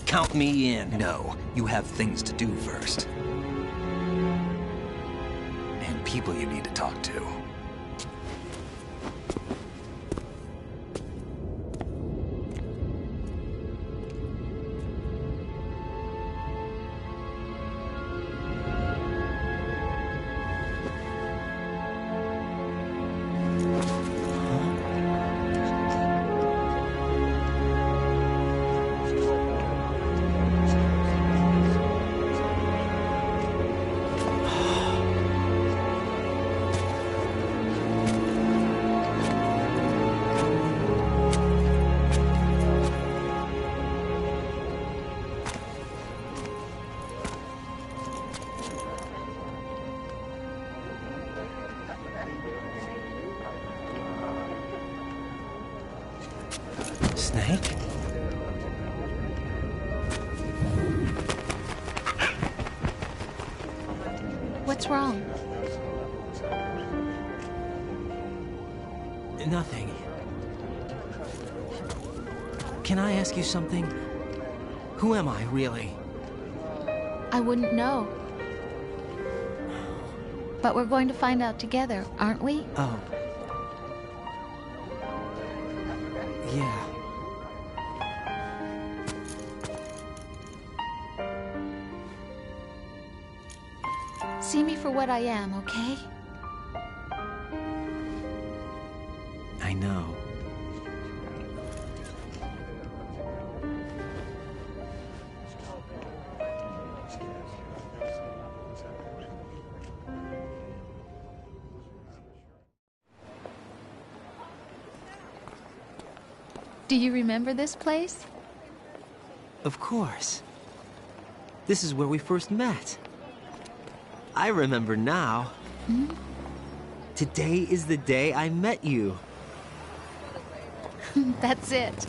Count me in. No, you have things to do first. And people you need to talk to. Snake? What's wrong? Nothing. Can I ask you something? Who am I, really? I wouldn't know. But we're going to find out together, aren't we? Oh. Yeah. See me for what I am, okay? I know. Do you remember this place? Of course. This is where we first met. I remember now. Hmm? Today is the day I met you. That's it.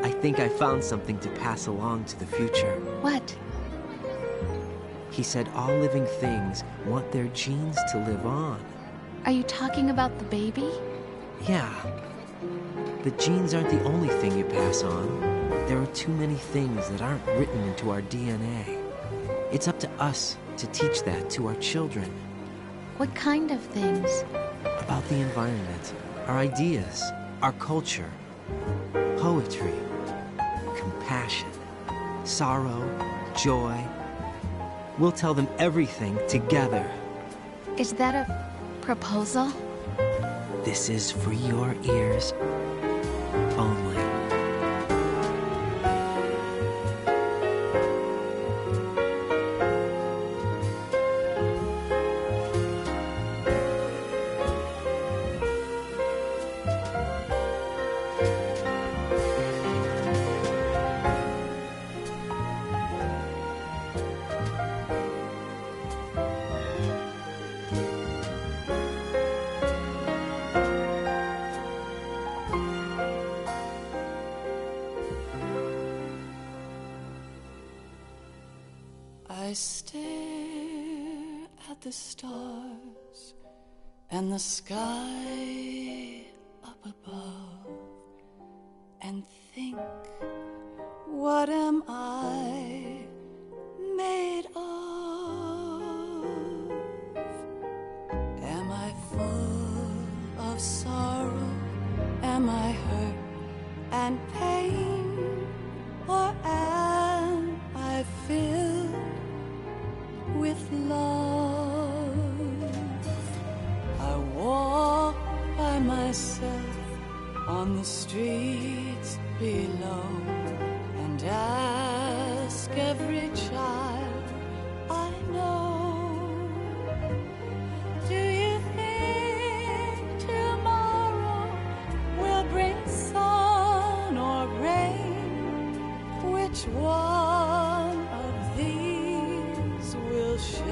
I think I found something to pass along to the future. What? He said all living things want their genes to live on. Are you talking about the baby? Yeah. The genes aren't the only thing you pass on. There are too many things that aren't written into our DNA. It's up to us to teach that to our children. What kind of things? About the environment, our ideas, our culture, poetry, compassion, sorrow, joy. We'll tell them everything together. Is that a proposal? This is for your ears only. I stare at the stars and the sky up above and think, what am I made of? Am I full of sorrow? Am I hurt and pain? Or am I filled with love? I walk by myself on the streets below and ask every child I know, do you think tomorrow will bring sun or rain? Which one of these will show?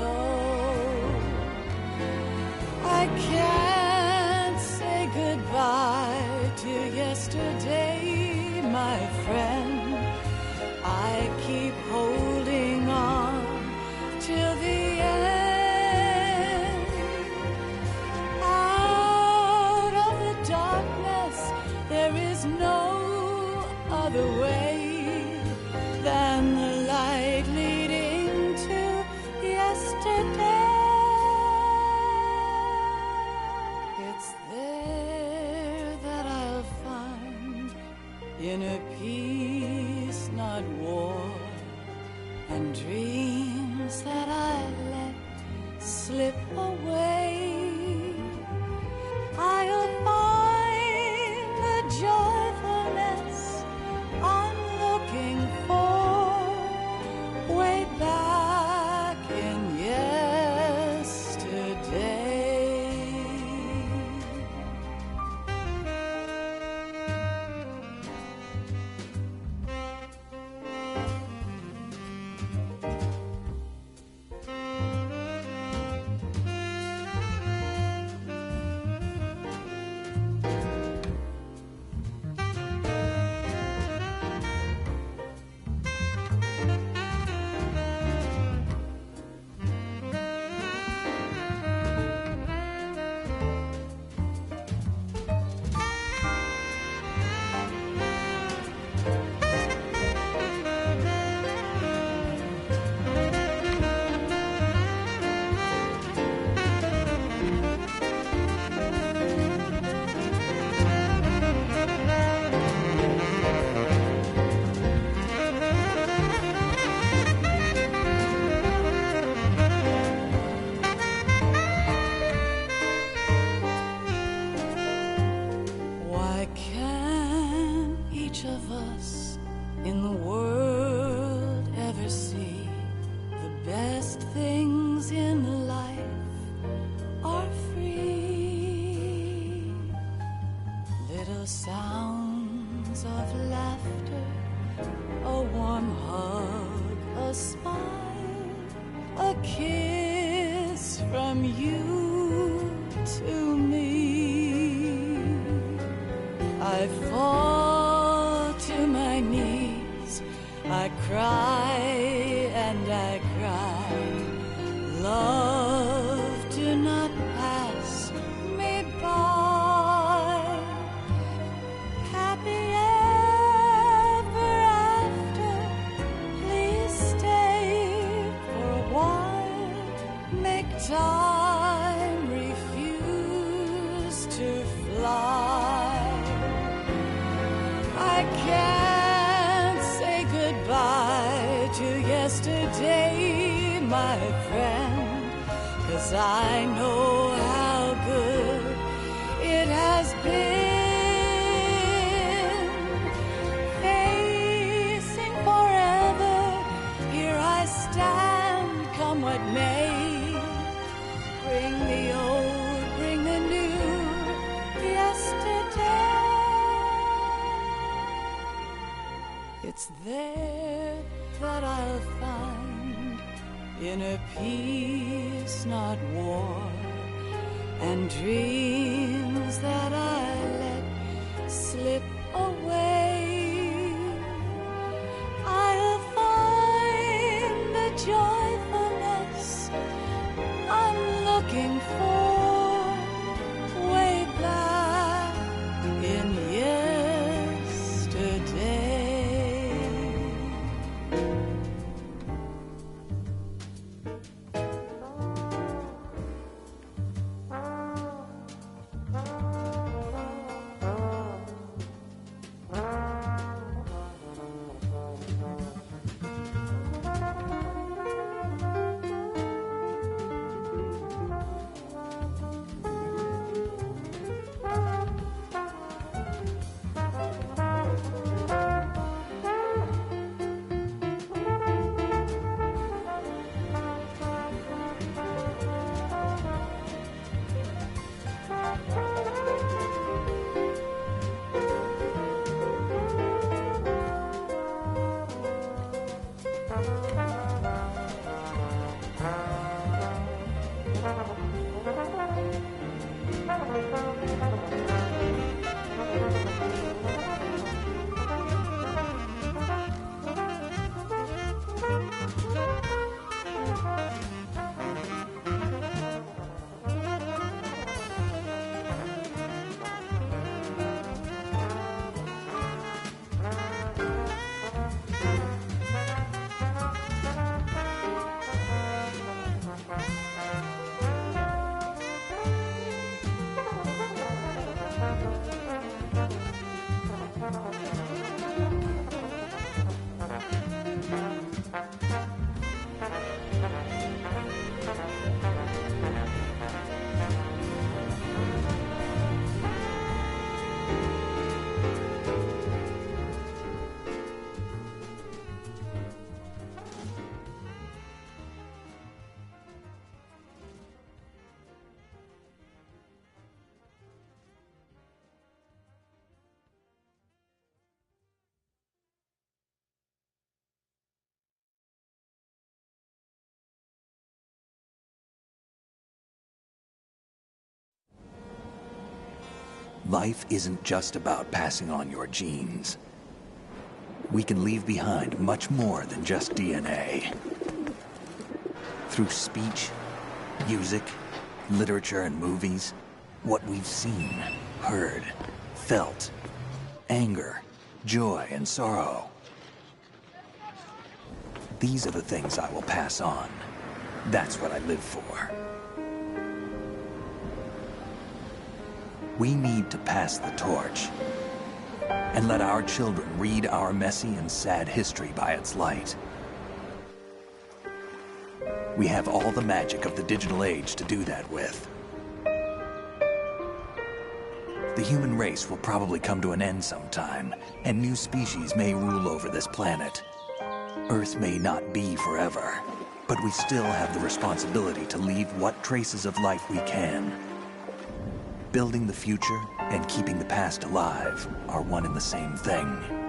I can't say goodbye to yesterday, my friend. I keep holding on till the end. Out of the darkness, there is no other way than the light leading to yesterday. It's there that I'll find inner peace, not war, and dreams that I let slip away. I'll find the joyfulness I'm looking for way back in yesterday. in the world ever see. The best things in life are free. Little sounds of laughter, a warm hug, a smile, a kiss from you to me. I fall to my knees, I cry and I cry. Love, do not pass me by. Happy ever after, please stay for a while. Make time refuse to fly. I can't say goodbye to yesterday, my friend, 'cause I know how good it has been. Facing forever, here I stand, come what may. Bring the old, bring the new, yesterday. It's there that I'll find inner peace, not war, and dreams that I let slip away. I'll find the joyfulness I'm looking for way back in yesterday. Life isn't just about passing on your genes. We can leave behind much more than just DNA. Through speech, music, literature, and movies, what we've seen, heard, felt, anger, joy, and sorrow. These are the things I will pass on. That's what I live for. We need to pass the torch and let our children read our messy and sad history by its light. We have all the magic of the digital age to do that with. The human race will probably come to an end sometime, and new species may rule over this planet. Earth may not be forever, but we still have the responsibility to leave what traces of life we can. Building the future and keeping the past alive are one and the same thing.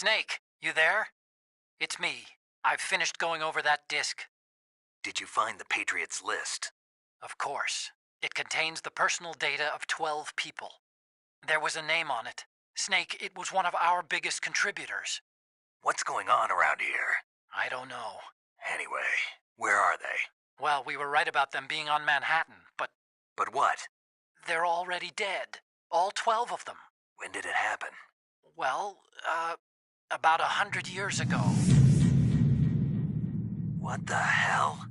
Snake, you there? It's me. I've finished going over that disk. Did you find the Patriots list? Of course. It contains the personal data of 12 people. There was a name on it. Snake, it was one of our biggest contributors. What's going on around here? I don't know. Anyway, where are they? Well, we were right about them being on Manhattan, but... But what? They're already dead. All 12 of them. When did it happen? Well, about 100 years ago. What the hell?